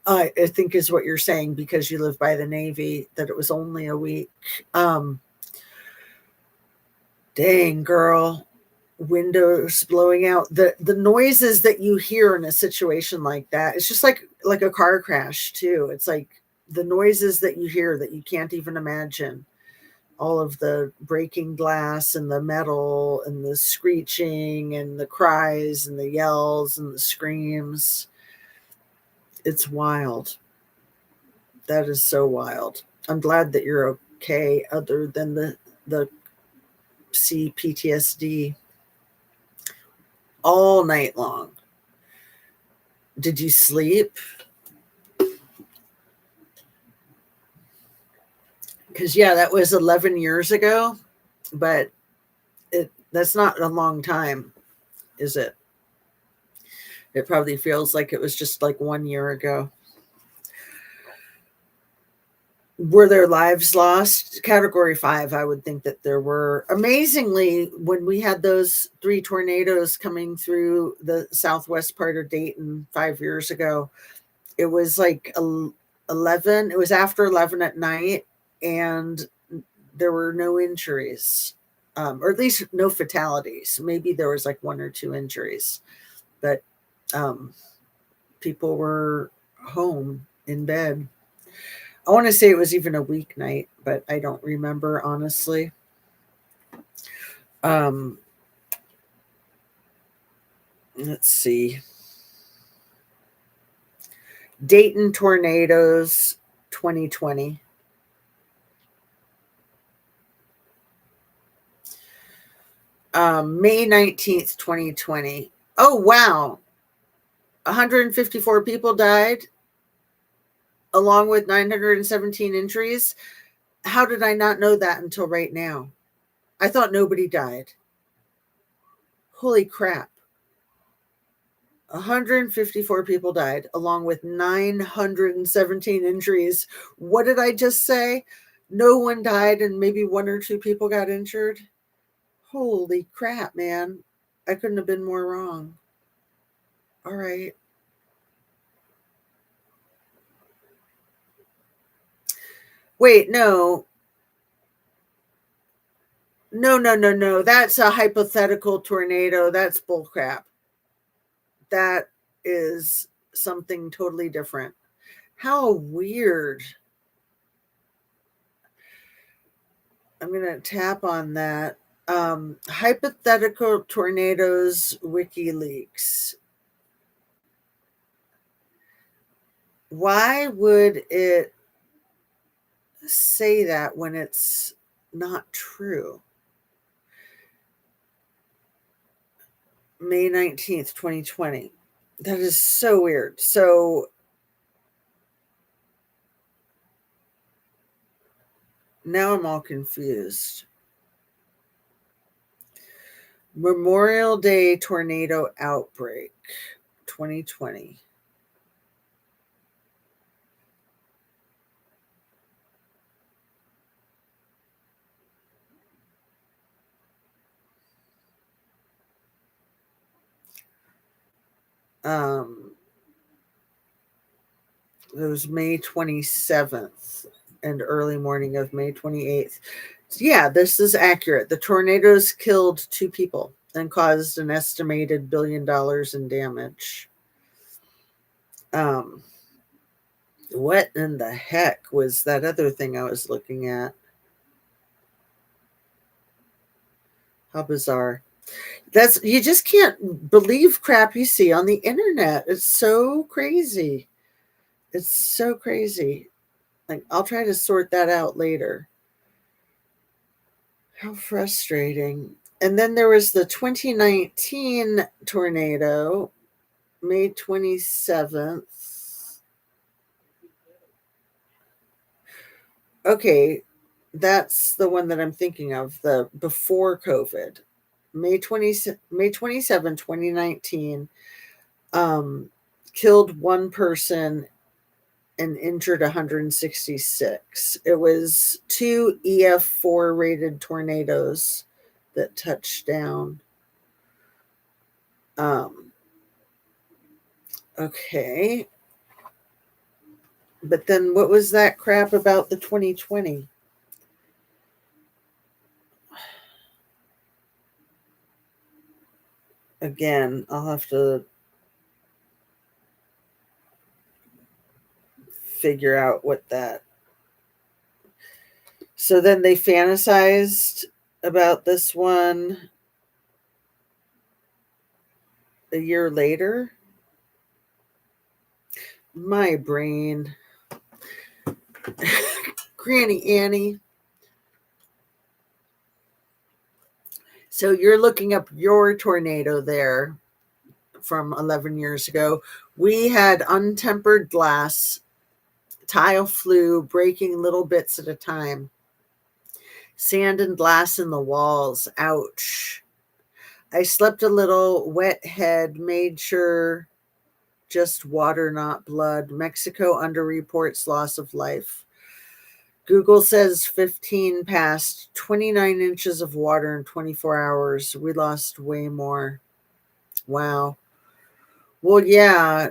I think is what you're saying, because you live by the Navy, that it was only a week. Dang, girl. Windows blowing out, the noises that you hear in a situation like that, it's just like a car crash too. It's like the noises that you hear that you can't even imagine, all of the breaking glass and the metal and the screeching and the cries and the yells and the screams. It's wild. That is so wild. I'm glad that you're okay, other than the CPTSD. All night long. Did you sleep? Because yeah, that was 11 years ago, but that's not a long time, is it? It probably feels like it was just like 1 year ago. Were there lives lost? Category 5, I would think that there were. Amazingly, when we had those 3 tornadoes coming through the southwest part of Dayton 5 years ago, it was like 11. It was after 11 at night, and there were no injuries, or at least no fatalities. Maybe there was like 1 or 2 injuries, but people were home in bed. I want to say it was even a weeknight, but I don't remember, honestly. Let's see. Dayton tornadoes 2020. May 19th, 2020. Oh, wow. 154 people died, along with 917 injuries. How did I not know that until right now? I thought nobody died. Holy crap. 154 people died, along with 917 injuries. What did I just say? No one died and maybe 1 or 2 people got injured? Holy crap, man. I couldn't have been more wrong. All right. Wait, no. No. That's a hypothetical tornado. That's bullcrap. That is something totally different. How weird. I'm going to tap on that. Hypothetical tornadoes, WikiLeaks. Why would it say that when it's not true? May 19th, 2020. That is so weird. So now I'm all confused. Memorial Day tornado outbreak 2020. It was May 27th and early morning of May 28th. Yeah, this is accurate. The tornadoes killed 2 people and caused an estimated $1 billion in damage. What in the heck was that other thing I was looking at? How bizarre. That's, you just can't believe crap you see on the internet. It's so crazy. It's so crazy. Like, I'll try to sort that out later. How frustrating. And then there was the 2019 tornado, May 27th. Okay, that's the one that I'm thinking of, the before COVID. May 27, 2019, killed 1 person and injured 166. It was 2 EF4 rated tornadoes that touched down. Okay. But then what was that crap about the 2020? Again, I'll have to figure out what that. So then they fantasized about this one a year later. My brain. Granny Annie. So you're looking up your tornado there from 11 years ago. We had untempered glass, tile flew, breaking little bits at a time. Sand and glass in the walls. Ouch. I slept a little, wet head, made sure just water, not blood. Mexico underreports loss of life. Google says 15 passed, 29 inches of water in 24 hours. We lost way more. Wow. Well, yeah.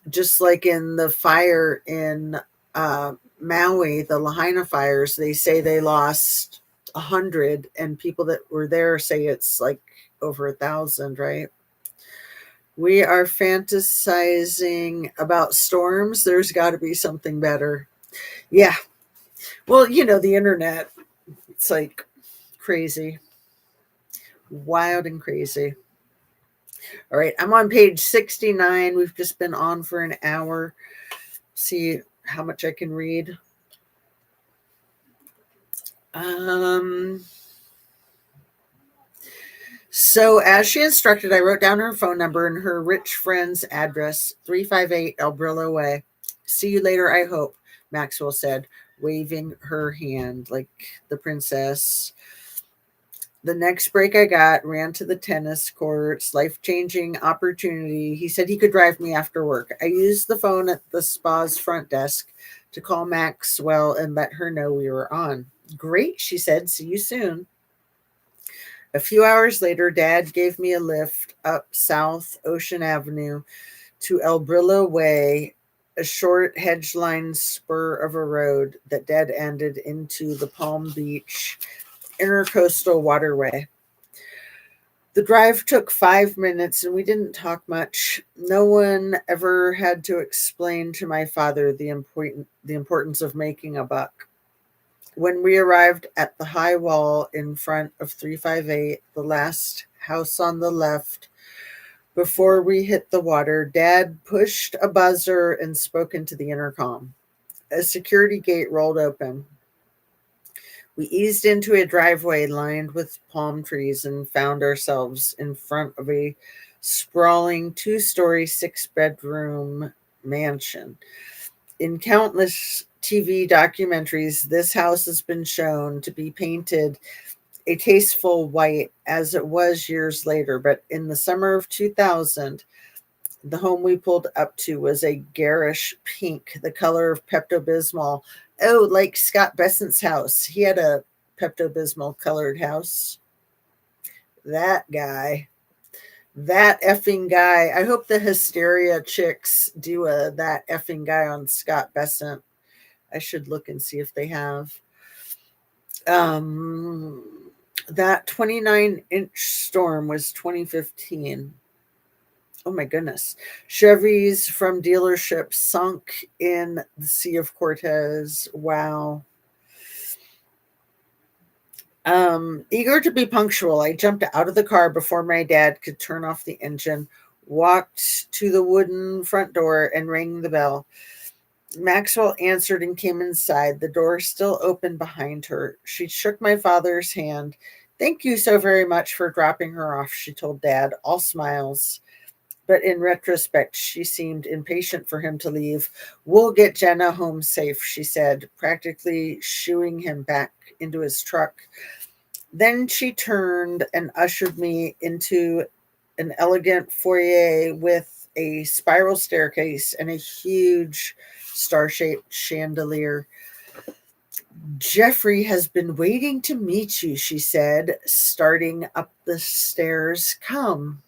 Just like in the fire in Maui, the Lahaina fires, they say they lost 100, and people that were there say it's like over 1,000, right? We are fantasizing about storms. There's got to be something better. Yeah. Well, the internet, it's like crazy, wild and crazy. All right. I'm on page 69. We've just been on for an hour. See how much I can read. So as she instructed, I wrote down her phone number and her rich friend's address, 358 El Brillo Way. See you later, I hope, Maxwell said, waving her hand like the princess. The next break I got, ran to the tennis courts, life-changing opportunity. He said he could drive me after work. I used the phone at the spa's front desk to call Maxwell and let her know we were on. Great, she said. See you soon. A few hours later, Dad gave me a lift up South Ocean Avenue to El Brillo Way, a short hedge-lined spur of a road that dead-ended into the Palm Beach Intercoastal Waterway. The drive took 5 minutes and we didn't talk much. No one ever had to explain to my father the importance of making a buck. When we arrived at the high wall in front of 358, the last house on the left, before we hit the water, Dad pushed a buzzer and spoke into the intercom. A security gate rolled open. We eased into a driveway lined with palm trees and found ourselves in front of a sprawling 2-story, 6-bedroom mansion. In countless TV documentaries, this house has been shown to be painted a tasteful white as it was years later, but in the summer of 2000, the home we pulled up to was a garish pink, the color of Pepto-Bismol. Oh, like Scott Bessent's house. He had a Pepto-Bismol colored house. That guy. That effing guy. I hope the Hysteria chicks do a that effing guy on Scott Bessent. I should look and see if they have. That 29-inch storm was 2015. Oh my goodness. Chevys from dealerships sunk in the Sea of Cortez. Wow. Eager to be punctual, I jumped out of the car before my dad could turn off the engine, walked to the wooden front door, and rang the bell. Maxwell answered and came inside, the door still open behind her. She shook my father's hand. Thank you so very much for dropping her off, she told Dad, all smiles. But in retrospect, she seemed impatient for him to leave. We'll get Jenna home safe, she said, practically shooing him back into his truck. Then she turned and ushered me into an elegant foyer with a spiral staircase and a huge star-shaped chandelier. Jeffrey has been waiting to meet you, she said, starting up the stairs. Come.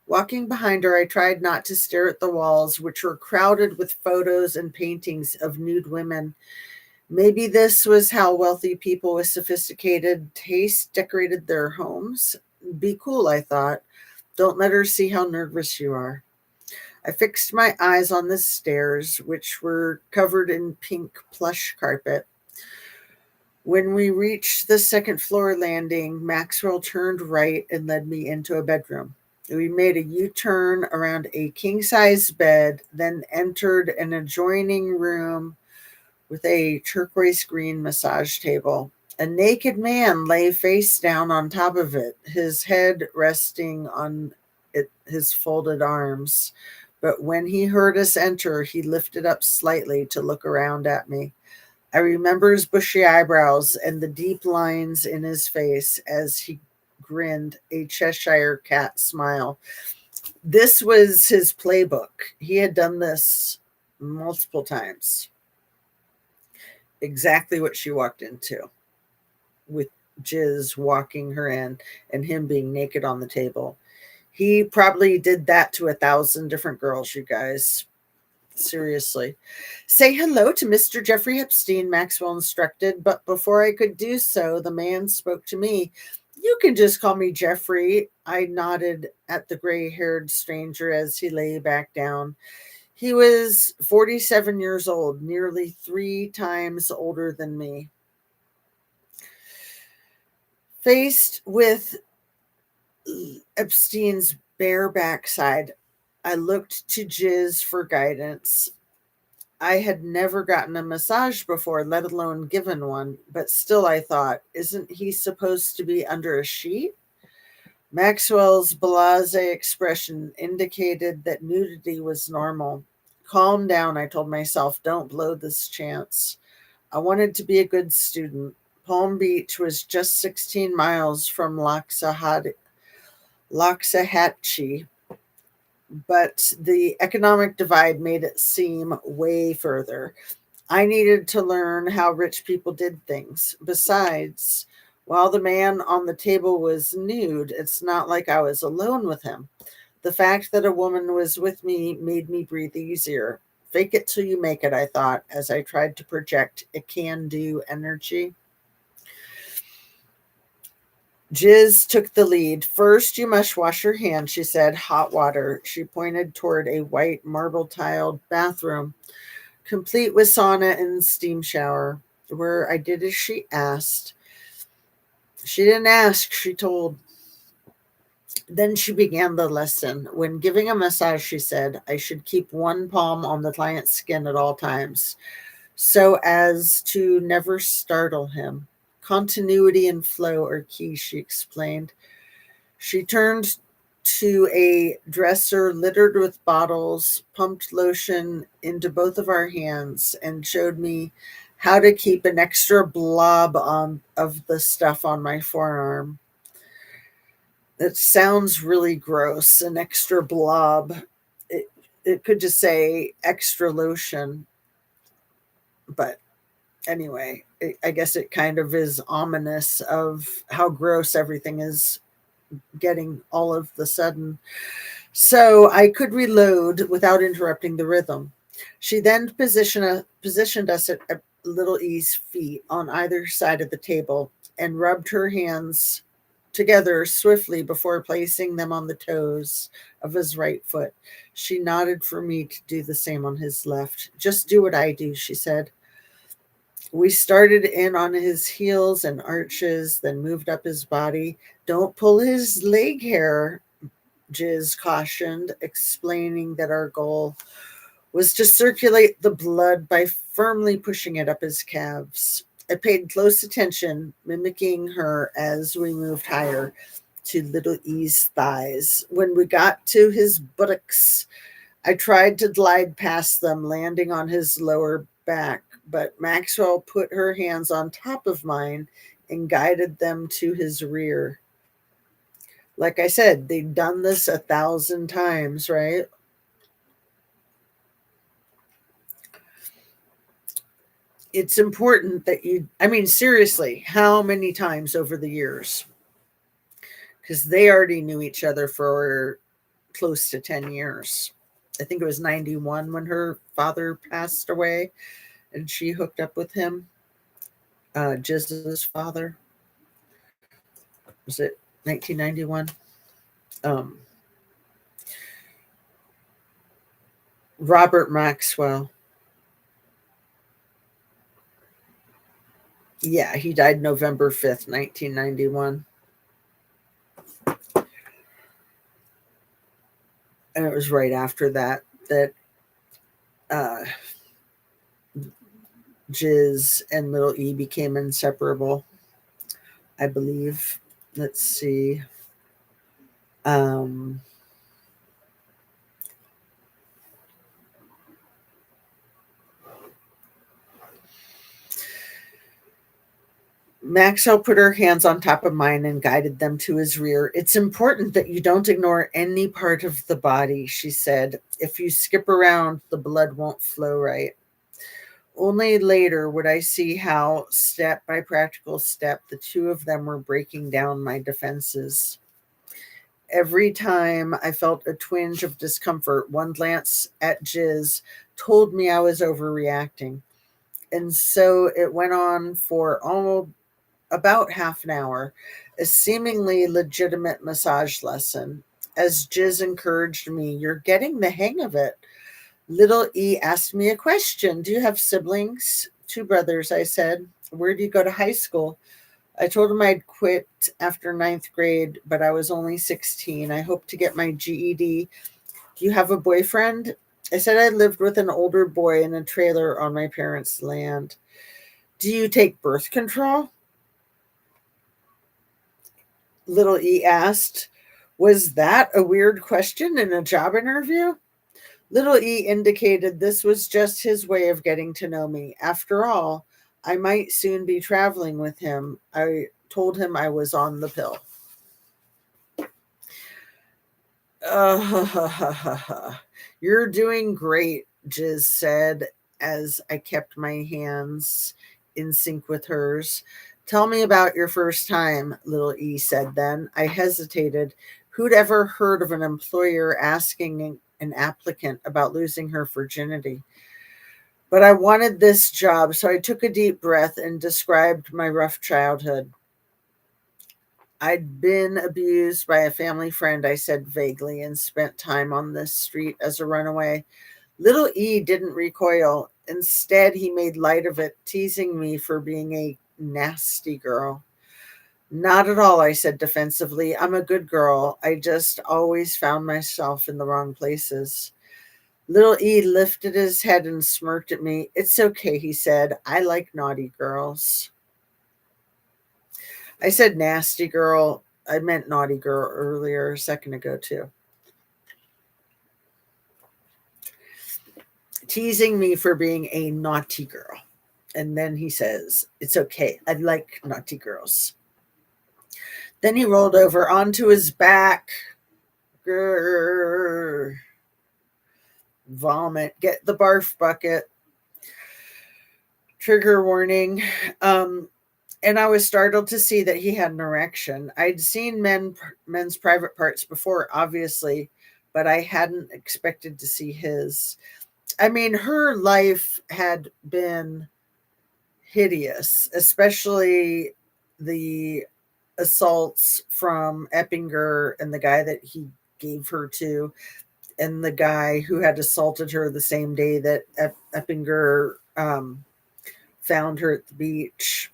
Walking behind her, I tried not to stare at the walls, which were crowded with photos and paintings of nude women. Maybe this was how wealthy people with sophisticated taste decorated their homes. Be cool, I thought. Don't let her see how nervous you are. I fixed my eyes on the stairs, which were covered in pink plush carpet. When we reached the second floor landing, Maxwell turned right and led me into a bedroom. We made a U-turn around a king-size bed, then entered an adjoining room with a turquoise green massage table. A naked man lay face down on top of it, his head resting on his folded arms. But when he heard us enter, he lifted up slightly to look around at me. I remember his bushy eyebrows and the deep lines in his face as he grinned, a Cheshire cat smile. This was his playbook. He had done this multiple times. Exactly what she walked into, with Jiz walking her in and him being naked on the table. He probably did that to 1,000 different girls, you guys. Seriously. Say hello to Mr. Jeffrey Epstein, Maxwell instructed, but before I could do so, the man spoke to me. You can just call me Jeffrey. I nodded at the gray-haired stranger as he lay back down. He was 47 years old, nearly 3 times older than me. Faced with Epstein's bare backside, I looked to Jiz for guidance. I had never gotten a massage before, let alone given one, but still I thought, isn't he supposed to be under a sheet? Maxwell's blasé expression indicated that nudity was normal. Calm down, I told myself, don't blow this chance. I wanted to be a good student. Palm Beach was just 16 miles from Loxahatchee, but the economic divide made it seem way further. I needed to learn how rich people did things. Besides, while the man on the table was nude. It's not like I was alone with him. The fact that a woman was with me made me breathe easier. Fake it till you make it, I thought, as I tried to project a can do energy. Jiz took the lead. First, you must wash your hands, she said. Hot water. She pointed toward a white marble tiled bathroom, complete with sauna and steam shower, where I did as she asked. She didn't ask, she told. Then she began the lesson. When giving a massage, she said, I should keep one palm on the client's skin at all times, so as to never startle him. Continuity and flow are key, she explained. She turned to a dresser littered with bottles, pumped lotion into both of our hands, and showed me how to keep an extra blob of the stuff on my forearm. It sounds really gross, an extra blob. It, it could just say extra lotion, but anyway, I guess it kind of is ominous of how gross everything is getting all of the sudden. So I could reload without interrupting the rhythm. She then positioned us at Little E's feet on either side of the table and rubbed her hands together swiftly before placing them on the toes of his right foot. She nodded for me to do the same on his left. Just do what I do, she said. We started in on his heels and arches, then moved up his body. Don't pull his leg hair, Jiz cautioned, explaining that our goal was to circulate the blood by firmly pushing it up his calves. I paid close attention, mimicking her as we moved higher to Little E's thighs. When we got to his buttocks, I tried to glide past them, landing on his lower back, but Maxwell put her hands on top of mine and guided them to his rear. Like I said, they've done this 1,000 times, right? It's important that seriously, how many times over the years? Because they already knew each other for close to 10 years. I think it was 91 when her father passed away and she hooked up with him. Jiz's father. Was it 1991? Robert Maxwell. Yeah, he died November 5th, 1991. And it was right after that Jiz and Little E became inseparable, I believe. Let's see. Maxwell put her hands on top of mine and guided them to his rear. It's important that you don't ignore any part of the body, she said. If you skip around, the blood won't flow right. Only later would I see how, step by practical step, the two of them were breaking down my defenses. Every time I felt a twinge of discomfort, one glance at Jiz told me I was overreacting. And so it went on for almost about half an hour, a seemingly legitimate massage lesson. As Jiz encouraged me, you're getting the hang of it. Little E asked me a question. Do you have siblings? 2 brothers, I said. Where do you go to high school? I told him I'd quit after 9th grade, but I was only 16. I hope to get my GED. Do you have a boyfriend? I said I lived with an older boy in a trailer on my parents' land. Do you take birth control? Little E asked. Was that a weird question in a job interview? Little E indicated this was just his way of getting to know me. After all, I might soon be traveling with him. I told him I was on the pill. You're doing great, Jiz said as I kept my hands in sync with hers. Tell me about your first time, little E said then. I hesitated. Who'd ever heard of an employer asking an applicant about losing her virginity? But I wanted this job, so I took a deep breath and described my rough childhood. I'd been abused by a family friend, I said vaguely, and spent time on this street as a runaway. Little E didn't recoil. Instead, he made light of it, teasing me for being a nasty girl. Not at all, I said defensively. I'm a good girl. I just always found myself in the wrong places. Little E lifted his head and smirked at me. It's okay, he said. I like naughty girls. I said nasty girl. I meant naughty girl earlier, a second ago, too. Teasing me for being a naughty girl. And then he says, it's okay. I like naughty girls. Then he rolled over onto his back. Grrr. Vomit. Get the barf bucket. Trigger warning. And I was startled to see that he had an erection. I'd seen men's private parts before, obviously, but I hadn't expected to see his. I mean, her life had been hideous, especially the assaults from Eppinger and the guy that he gave her to, and the guy who had assaulted her the same day that Eppinger found her at the beach.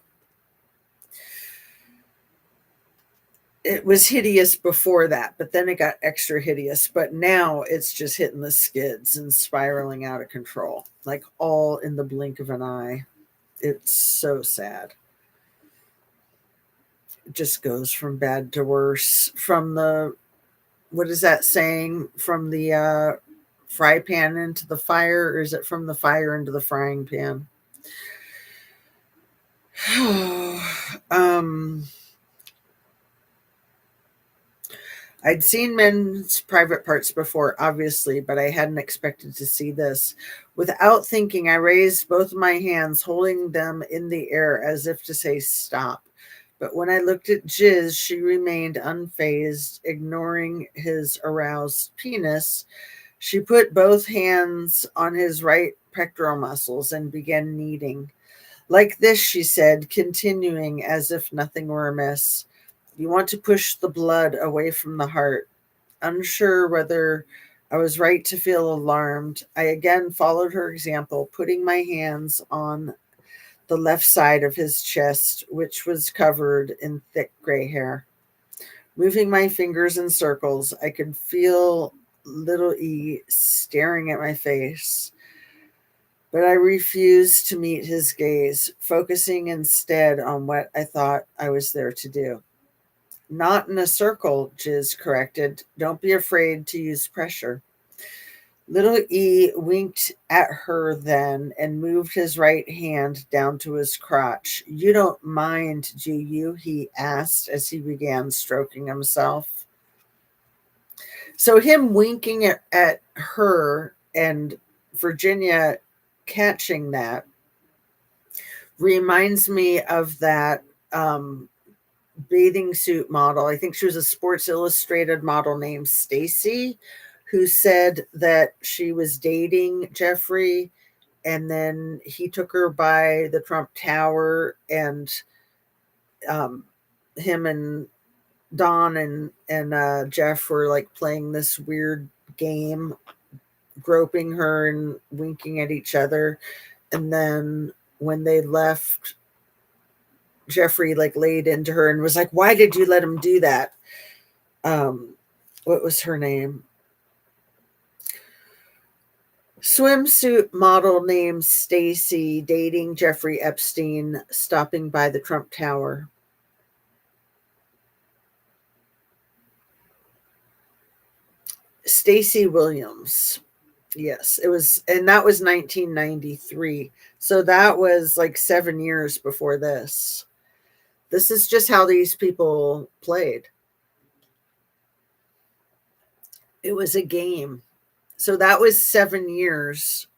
It was hideous before that, but then it got extra hideous. But now it's just hitting the skids and spiraling out of control, like all in the blink of an eye. It's so sad. It just goes from bad to worse. From the, what is that saying? From the fry pan into the fire, or is it from the fire into the frying pan? I'd seen men's private parts before, obviously, but I hadn't expected to see this. Without thinking, I raised both my hands, holding them in the air as if to say stop. But when I looked at Jiz, she remained unfazed, ignoring his aroused penis. She put both hands on his right pectoral muscles and began kneading. Like this, she said, continuing as if nothing were amiss. You want to push the blood away from the heart. Unsure whether I was right to feel alarmed, I again followed her example, putting my hands on the left side of his chest, which was covered in thick gray hair. Moving my fingers in circles, I could feel little E staring at my face. But I refused to meet his gaze, focusing instead on what I thought I was there to do. Not in a circle, Jiz corrected. Don't be afraid to use pressure. Little E winked at her then and moved his right hand down to his crotch. You don't mind, do you? He asked as he began stroking himself. So him winking at her and Virginia catching that reminds me of that bathing suit model. I think she was a Sports Illustrated model named Stacy, who said that she was dating Jeffrey, and then he took her by the Trump Tower, and him and Don and Jeff were like playing this weird game, groping her and winking at each other. And then when they left, Jeffrey like laid into her and was like, why did you let him do that? What was her name? Swimsuit model named Stacy dating Jeffrey Epstein, stopping by the Trump Tower. Stacy Williams. Yes, it was, and that was 1993. So that was like 7 years before this. This is just how these people played. It was a game. So that was 7 years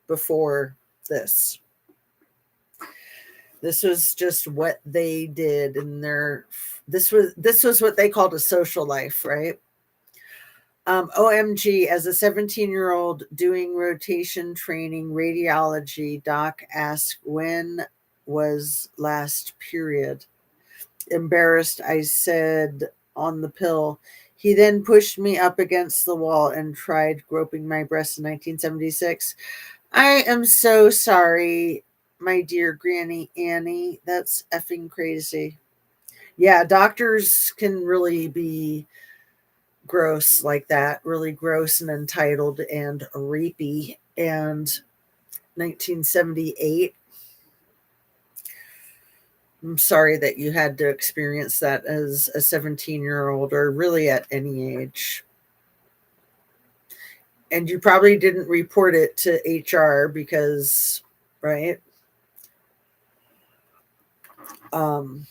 before this. This was just what they did in their, this was what they called a social life, right? OMG, as a 17-year-old doing rotation training radiology, doc asked when was last period. Embarrassed, I said on the pill. He then pushed me up against the wall and tried groping my breast in 1976. I am so sorry, my dear Granny Annie. That's effing crazy. Yeah, doctors can really be gross like that, really gross and entitled and rapey. And 1978, I'm sorry that you had to experience that as a 17-year-old or really at any age. And you probably didn't report it to HR because, right? Um,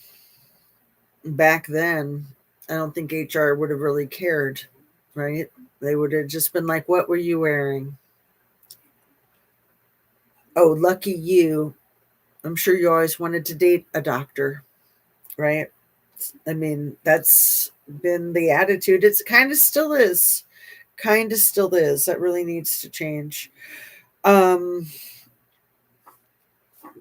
Back then, I don't think HR would have really cared, right? They would have just been like, what were you wearing? Oh, lucky you. I'm sure you always wanted to date a doctor, right? I mean, that's been the attitude. It's kind of still is. Kind of still is. That really needs to change. Um,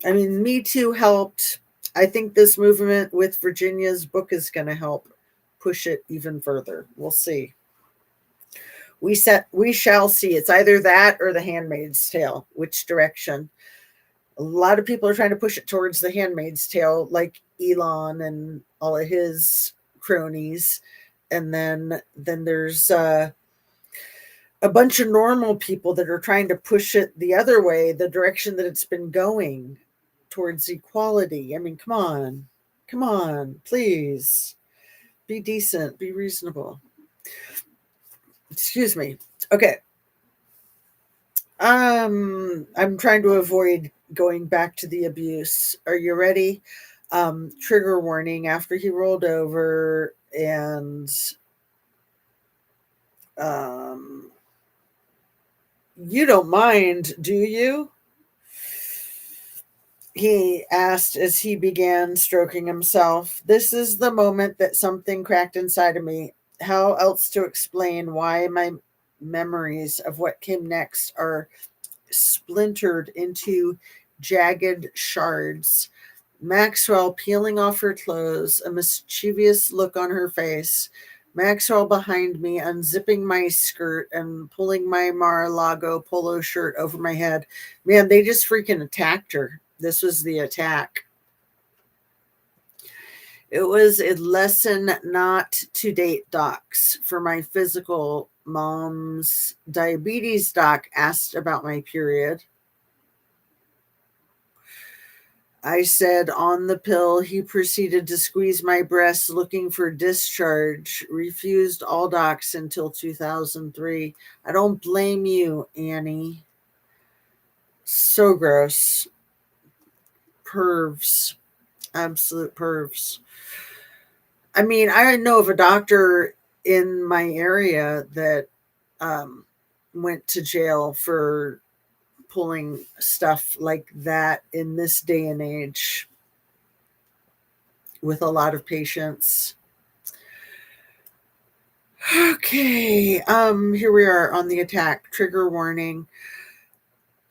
I mean, Me Too helped. I think this movement with Virginia's book is going to help push it even further. We'll see. We shall see. It's either that or The Handmaid's Tale. Which direction? A lot of people are trying to push it towards The Handmaid's Tale, like Elon and all of his cronies. And then there's a bunch of normal people that are trying to push it the other way, the direction that it's been going, towards equality. I mean, come on, please be decent, be reasonable. Excuse me. Okay. I'm trying to avoid going back to the abuse. Are you ready? Trigger warning. After he rolled over and you don't mind, do you? He asked as he began stroking himself. This is the moment that something cracked inside of me. How else to explain why my memories of what came next are splintered into jagged shards? Maxwell peeling off her clothes, a mischievous look on her face. Maxwell behind me, unzipping my skirt and pulling my Mar-a-Lago polo shirt over my head. Man, they just freaking attacked her. This was the attack. It was a lesson not to date docs. For my physical, mom's diabetes doc asked about my period. I said on the pill. He proceeded to squeeze my breasts looking for discharge. Refused all docs until 2003. I don't blame you, Annie. So gross. Pervs. Absolute pervs. I mean, I know of a doctor in my area that went to jail for pulling stuff like that in this day and age with a lot of patients. Okay, here we are on the attack. Trigger warning.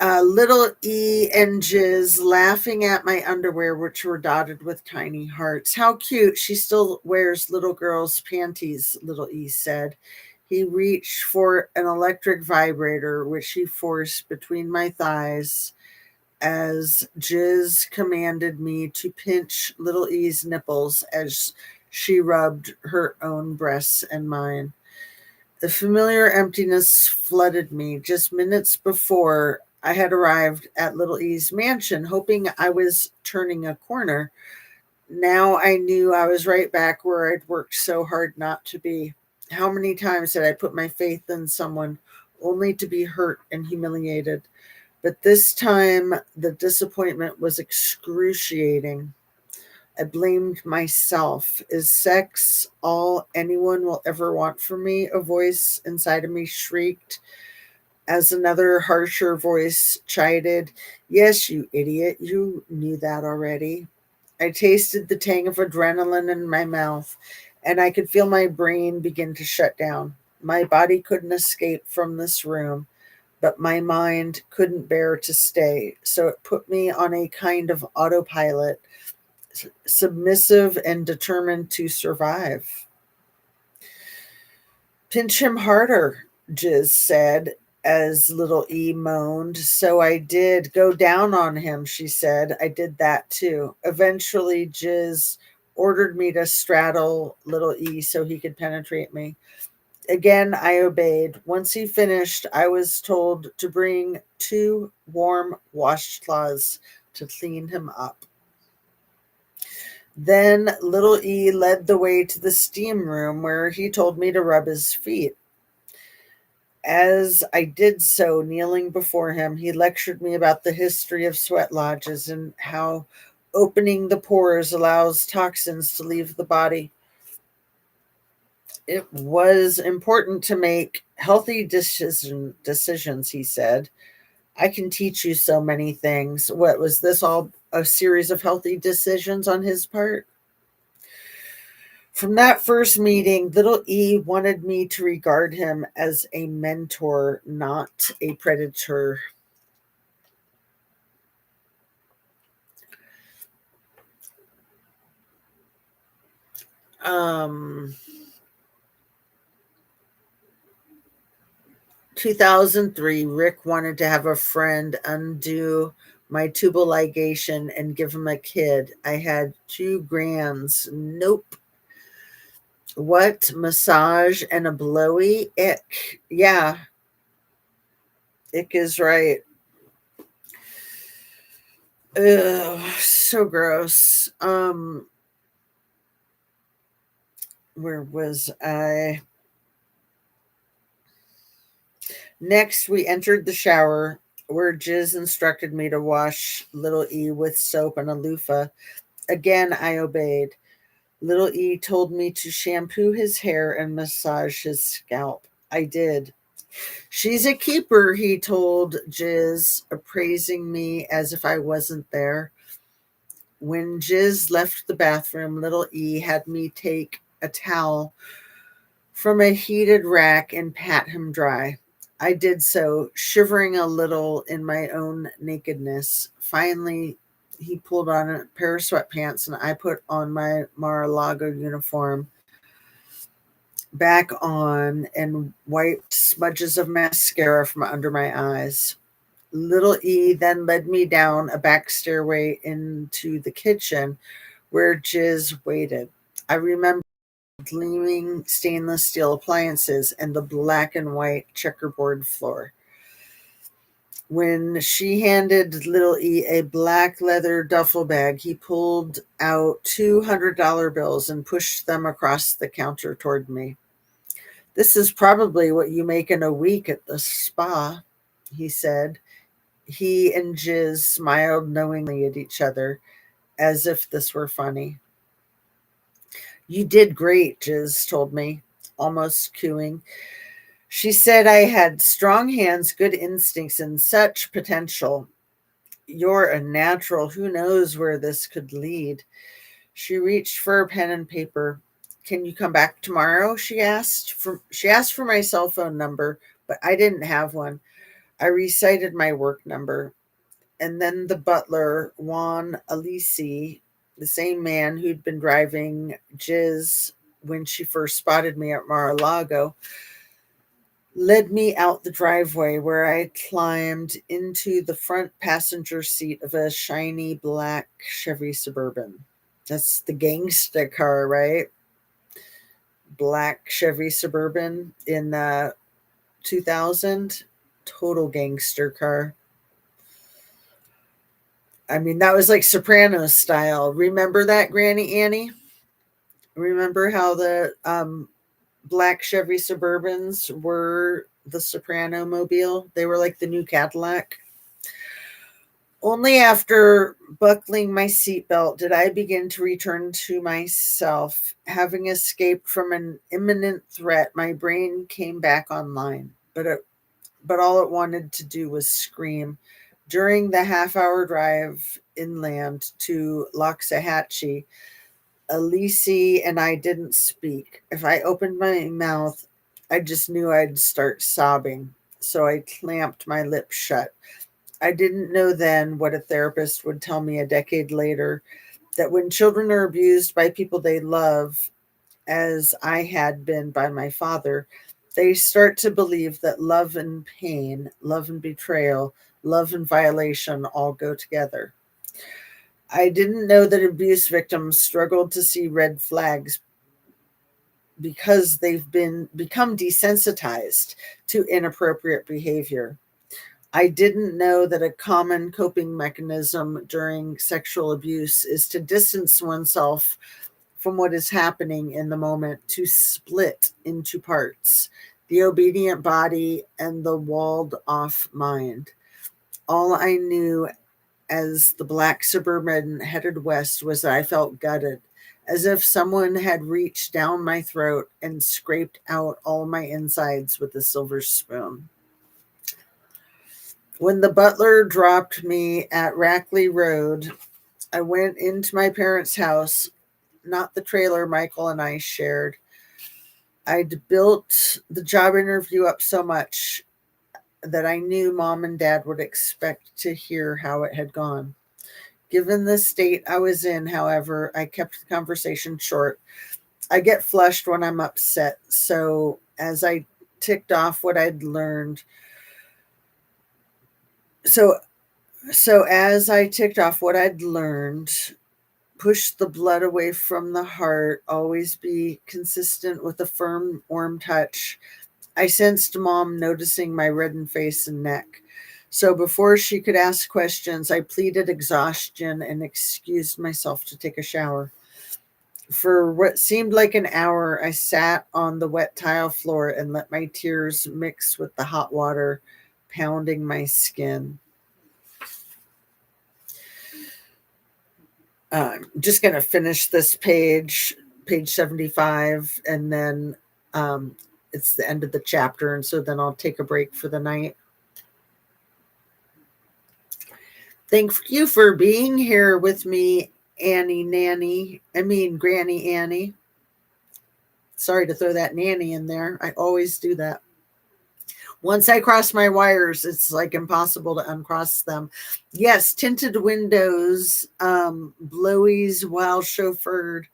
Little E and Jiz laughing at my underwear, which were dotted with tiny hearts. How cute. She still wears little girls' panties, Little E said. He reached for an electric vibrator, which he forced between my thighs as Jiz commanded me to pinch Little E's nipples as she rubbed her own breasts and mine. The familiar emptiness flooded me. Just minutes before, I had arrived at Little E's mansion, hoping I was turning a corner. Now I knew I was right back where I'd worked so hard not to be. How many times had I put my faith in someone only to be hurt and humiliated? But this time, the disappointment was excruciating. I blamed myself. Is sex all anyone will ever want from me? A voice inside of me shrieked as another harsher voice chided. Yes, you idiot. You knew that already. I tasted the tang of adrenaline in my mouth, and I could feel my brain begin to shut down. My body couldn't escape from this room, but my mind couldn't bear to stay, so it put me on a kind of autopilot, submissive and determined to survive. Pinch him harder, Jiz said as little E moaned. So I did. Go down on him, she said. I did that too. Eventually, Jiz ordered me to straddle little E so he could penetrate me. Again, I obeyed. Once he finished, I was told to bring 2 warm washcloths to clean him up. Then little E led the way to the steam room where he told me to rub his feet. As I did so, kneeling before him, he lectured me about the history of sweat lodges and how opening the pores allows toxins to leave the body. It was important to make healthy decisions, he said. I can teach you so many things. What was this, all a series of healthy decisions on his part? From that first meeting, little E wanted me to regard him as a mentor, not a predator. Um, 2003, Rick wanted to have a friend undo my tubal ligation and give him a kid. I had 2 grands. Nope. What? Massage and a blowy? Ick. Yeah, ick is right. Ugh, so gross. Where was I? Next, we entered the shower where Jiz instructed me to wash little E with soap and a loofah. Again, I obeyed. Little E told me to shampoo his hair and massage his scalp. I did. She's a keeper, he told Jiz, appraising me as if I wasn't there. When Jiz left the bathroom, little E had me take a towel from a heated rack and pat him dry. I did so, shivering a little in my own nakedness. Finally, he pulled on a pair of sweatpants, and I put on my Mar-a-Lago uniform back on and wiped smudges of mascara from under my eyes. Little E then led me down a back stairway into the kitchen where Jiz waited. I remember gleaming stainless steel appliances and the black and white checkerboard floor. When she handed little E a black leather duffel bag, he pulled out $200 bills and pushed them across the counter toward me. This is probably what you make in a week at the spa, he said. He and Jiz smiled knowingly at each other, as if this were funny. You did great, Jiz told me, almost cooing. She said I had strong hands, good instincts, and such potential. You're a natural. Who knows where this could lead? She reached for a pen and paper. Can you come back tomorrow? She asked for my cell phone number, but I didn't have one. I recited my work number. And then the butler, Juan Alisi, the same man who'd been driving Jiz when she first spotted me at Mar-a-Lago, led me out the driveway where I climbed into the front passenger seat of a shiny black Chevy Suburban. That's the gangsta car, right? Black Chevy Suburban in 2000. Total gangster car. I mean, that was like Sopranos style. Remember that, Granny Annie? Remember how the black Chevy Suburbans were the Soprano mobile? They were like the new Cadillac. Only after buckling my seatbelt did I begin to return to myself. Having escaped from an imminent threat, my brain came back online, but all it wanted to do was scream. During the half-hour drive inland to Loxahatchee, Elise and I didn't speak. If I opened my mouth, I just knew I'd start sobbing. So I clamped my lips shut. I didn't know then what a therapist would tell me a decade later, that when children are abused by people they love, as I had been by my father, they start to believe that love and pain, love and betrayal, love and violation all go together. I didn't know that abuse victims struggled to see red flags because they've become desensitized to inappropriate behavior. I didn't know that a common coping mechanism during sexual abuse is to distance oneself from what is happening in the moment, to split into parts, the obedient body and the walled off mind. All I knew as the black suburban headed west was that I felt gutted, as if someone had reached down my throat and scraped out all my insides with a silver spoon. When the butler dropped me at Rackley Road, I went into my parents' house, not the trailer Michael and I shared. I'd built the job interview up so much that I knew mom and dad would expect to hear how it had gone. Given the state I was in, however, I kept the conversation short. I get flushed when I'm upset, so as I ticked off what I'd learned, so so as I ticked off what I'd learned, push the blood away from the heart, always be consistent with a firm, warm touch. I sensed mom noticing my reddened face and neck. So before she could ask questions, I pleaded exhaustion and excused myself to take a shower. For what seemed like an hour, I sat on the wet tile floor and let my tears mix with the hot water pounding my skin. I'm just going to finish this page, page 75, and then it's the end of the chapter. And so then I'll take a break for the night. Thank you for being here with me, Granny Annie. Sorry to throw that nanny in there. I always do that. Once I cross my wires, it's like impossible to uncross them. Yes, tinted windows, blowies while chauffeured.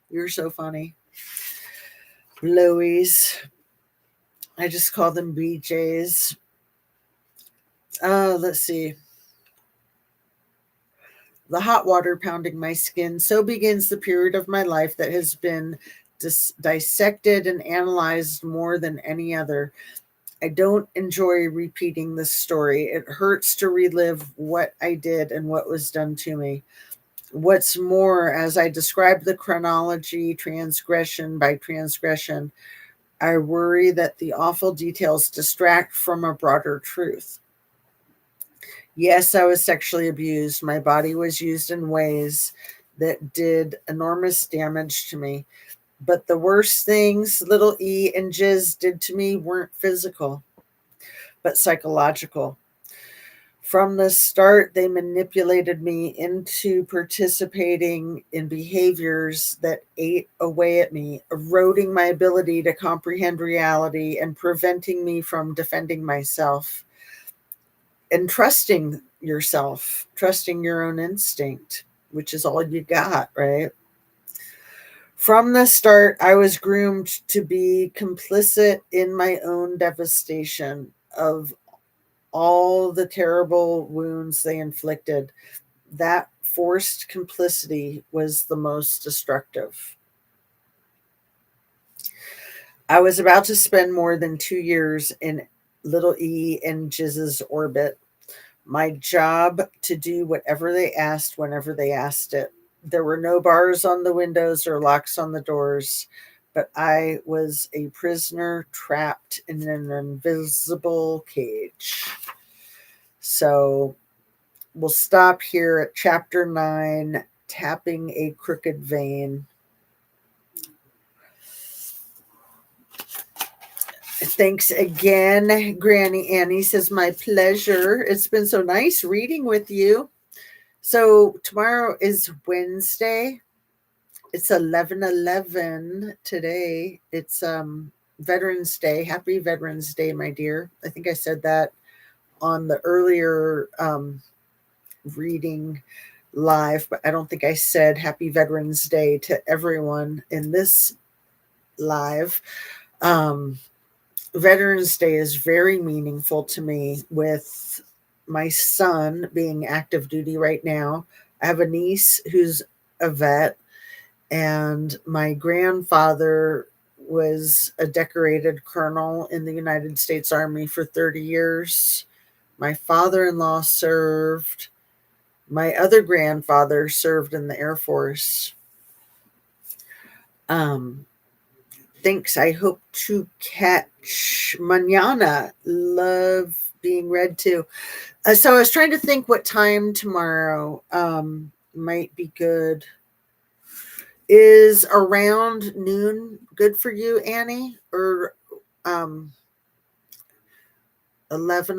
You're so funny. Blowies. I just call them BJs. Let's see. The hot water pounding my skin. So begins the period of my life that has been dissected and analyzed more than any other. I don't enjoy repeating this story. It hurts to relive what I did and what was done to me. What's more, as I describe the chronology, transgression by transgression, I worry that the awful details distract from a broader truth. Yes, I was sexually abused. My body was used in ways that did enormous damage to me. But the worst things little E and Jizz did to me weren't physical, but psychological. From the start, they manipulated me into participating in behaviors that ate away at me, eroding my ability to comprehend reality and preventing me from defending myself and trusting yourself, trusting your own instinct, which is all you got, right? From the start, I was groomed to be complicit in my own devastation of all the terrible wounds they inflicted. That forced complicity was the most destructive. I was about to spend more than 2 years in little E and Jizz's orbit. My job to do whatever they asked whenever they asked it. There were no bars on the windows or locks on the doors, but I was a prisoner trapped in an invisible cage. So we'll stop here at chapter 9, tapping a crooked vein. Thanks again. Granny Annie says, my pleasure. It's been so nice reading with you. So tomorrow is Wednesday. It's 11/11 today. It's Veterans Day. Happy Veterans Day, my dear. I think I said that on the earlier reading live, but I don't think I said Happy Veterans Day to everyone in this live. Veterans Day is very meaningful to me, with my son being active duty right now. I have a niece who's a vet, and my grandfather was a decorated colonel in the United States Army for 30 years. My father-in-law served. My other grandfather served in the Air Force. Thanks. I hope to catch Manana. Love being read too. So I was trying to think what time tomorrow might be good. Is around noon good for you, Annie? Or 11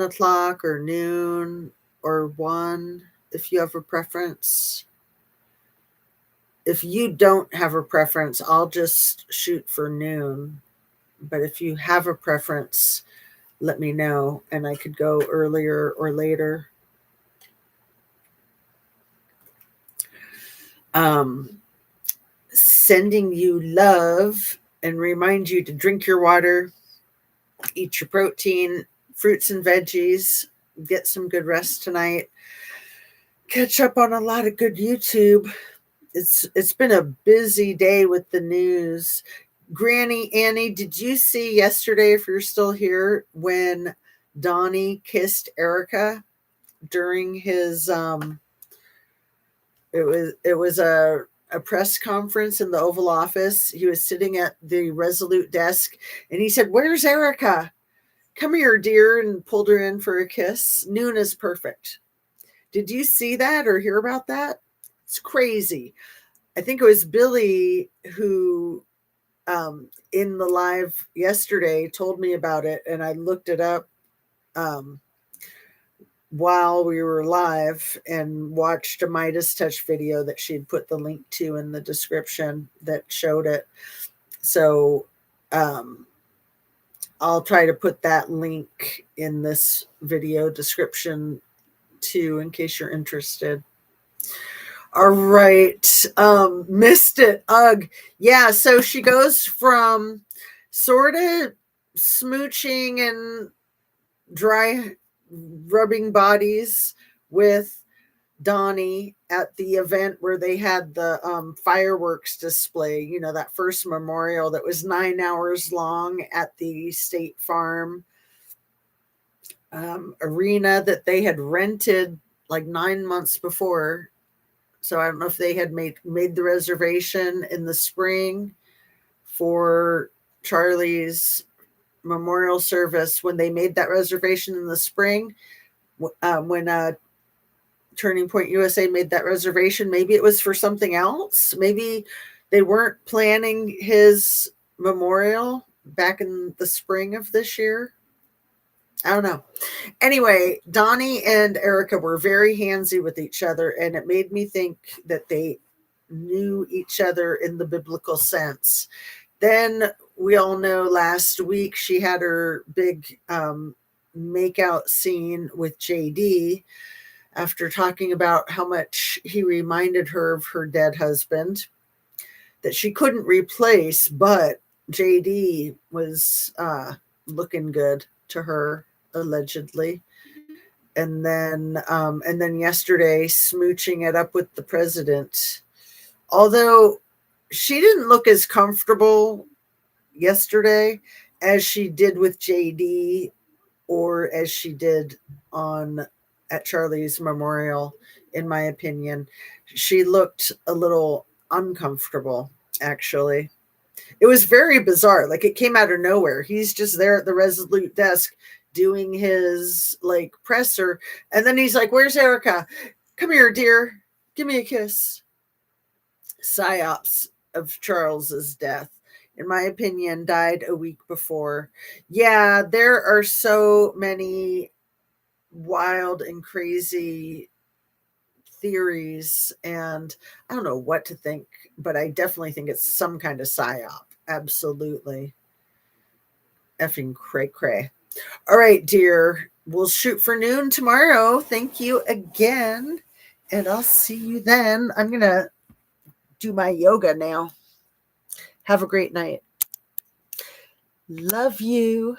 o'clock or noon or 1, if you have a preference? If you don't have a preference, I'll just shoot for noon. But if you have a preference, let me know, and I could go earlier or later. Sending you love, and remind you to drink your water, eat your protein, fruits and veggies, get some good rest tonight, catch up on a lot of good YouTube. It's been a busy day with the news. Granny Annie, did you see yesterday, if you're still here, when Donnie kissed Erica during his it was a press conference in the Oval Office? He was sitting at the Resolute desk, and he said, "Where's Erica? Come here, dear," and pulled her in for a kiss. Noon is perfect. Did you see that or hear about that? It's crazy. I think it was Billy who, in the live yesterday, told me about it, and I looked it up while we were live and watched a Midas Touch video that she'd put the link to in the description that showed it. So I'll try to put that link in this video description too, in case you're interested. All right. Missed it. Ugh. Yeah. So she goes from sort of smooching and dry rubbing bodies with Donnie at the event where they had the fireworks display, that first memorial that was 9 hours long at the State Farm arena that they had rented like 9 months before. So I don't know if they had made the reservation in the spring for Charlie's memorial service. When they made that reservation in the spring, when Turning Point USA made that reservation, maybe it was for something else. Maybe they weren't planning his memorial back in the spring of this year. I don't know. Anyway, Donnie and Erica were very handsy with each other, and it made me think that they knew each other in the biblical sense. Then we all know last week she had her big makeout scene with JD after talking about how much he reminded her of her dead husband that she couldn't replace, but JD was looking good to her, allegedly. And then yesterday, smooching it up with the president. Although she didn't look as comfortable yesterday as she did with JD, or as she did at Charlie's memorial, in my opinion. She looked a little uncomfortable, actually. It was very bizarre. Like, it came out of nowhere. He's just there at the Resolute desk doing his presser, and then he's like, "Where's Erica? Come here, dear. Give me a kiss." Psyops of Charles's death. in my opinion, died a week before. Yeah, there are so many wild and crazy theories, and I don't know what to think, but I definitely think it's some kind of psyop. Absolutely. Effing cray cray. All right, dear. We'll shoot for noon tomorrow. Thank you again. And I'll see you then. I'm going to do my yoga now. Have a great night. Love you.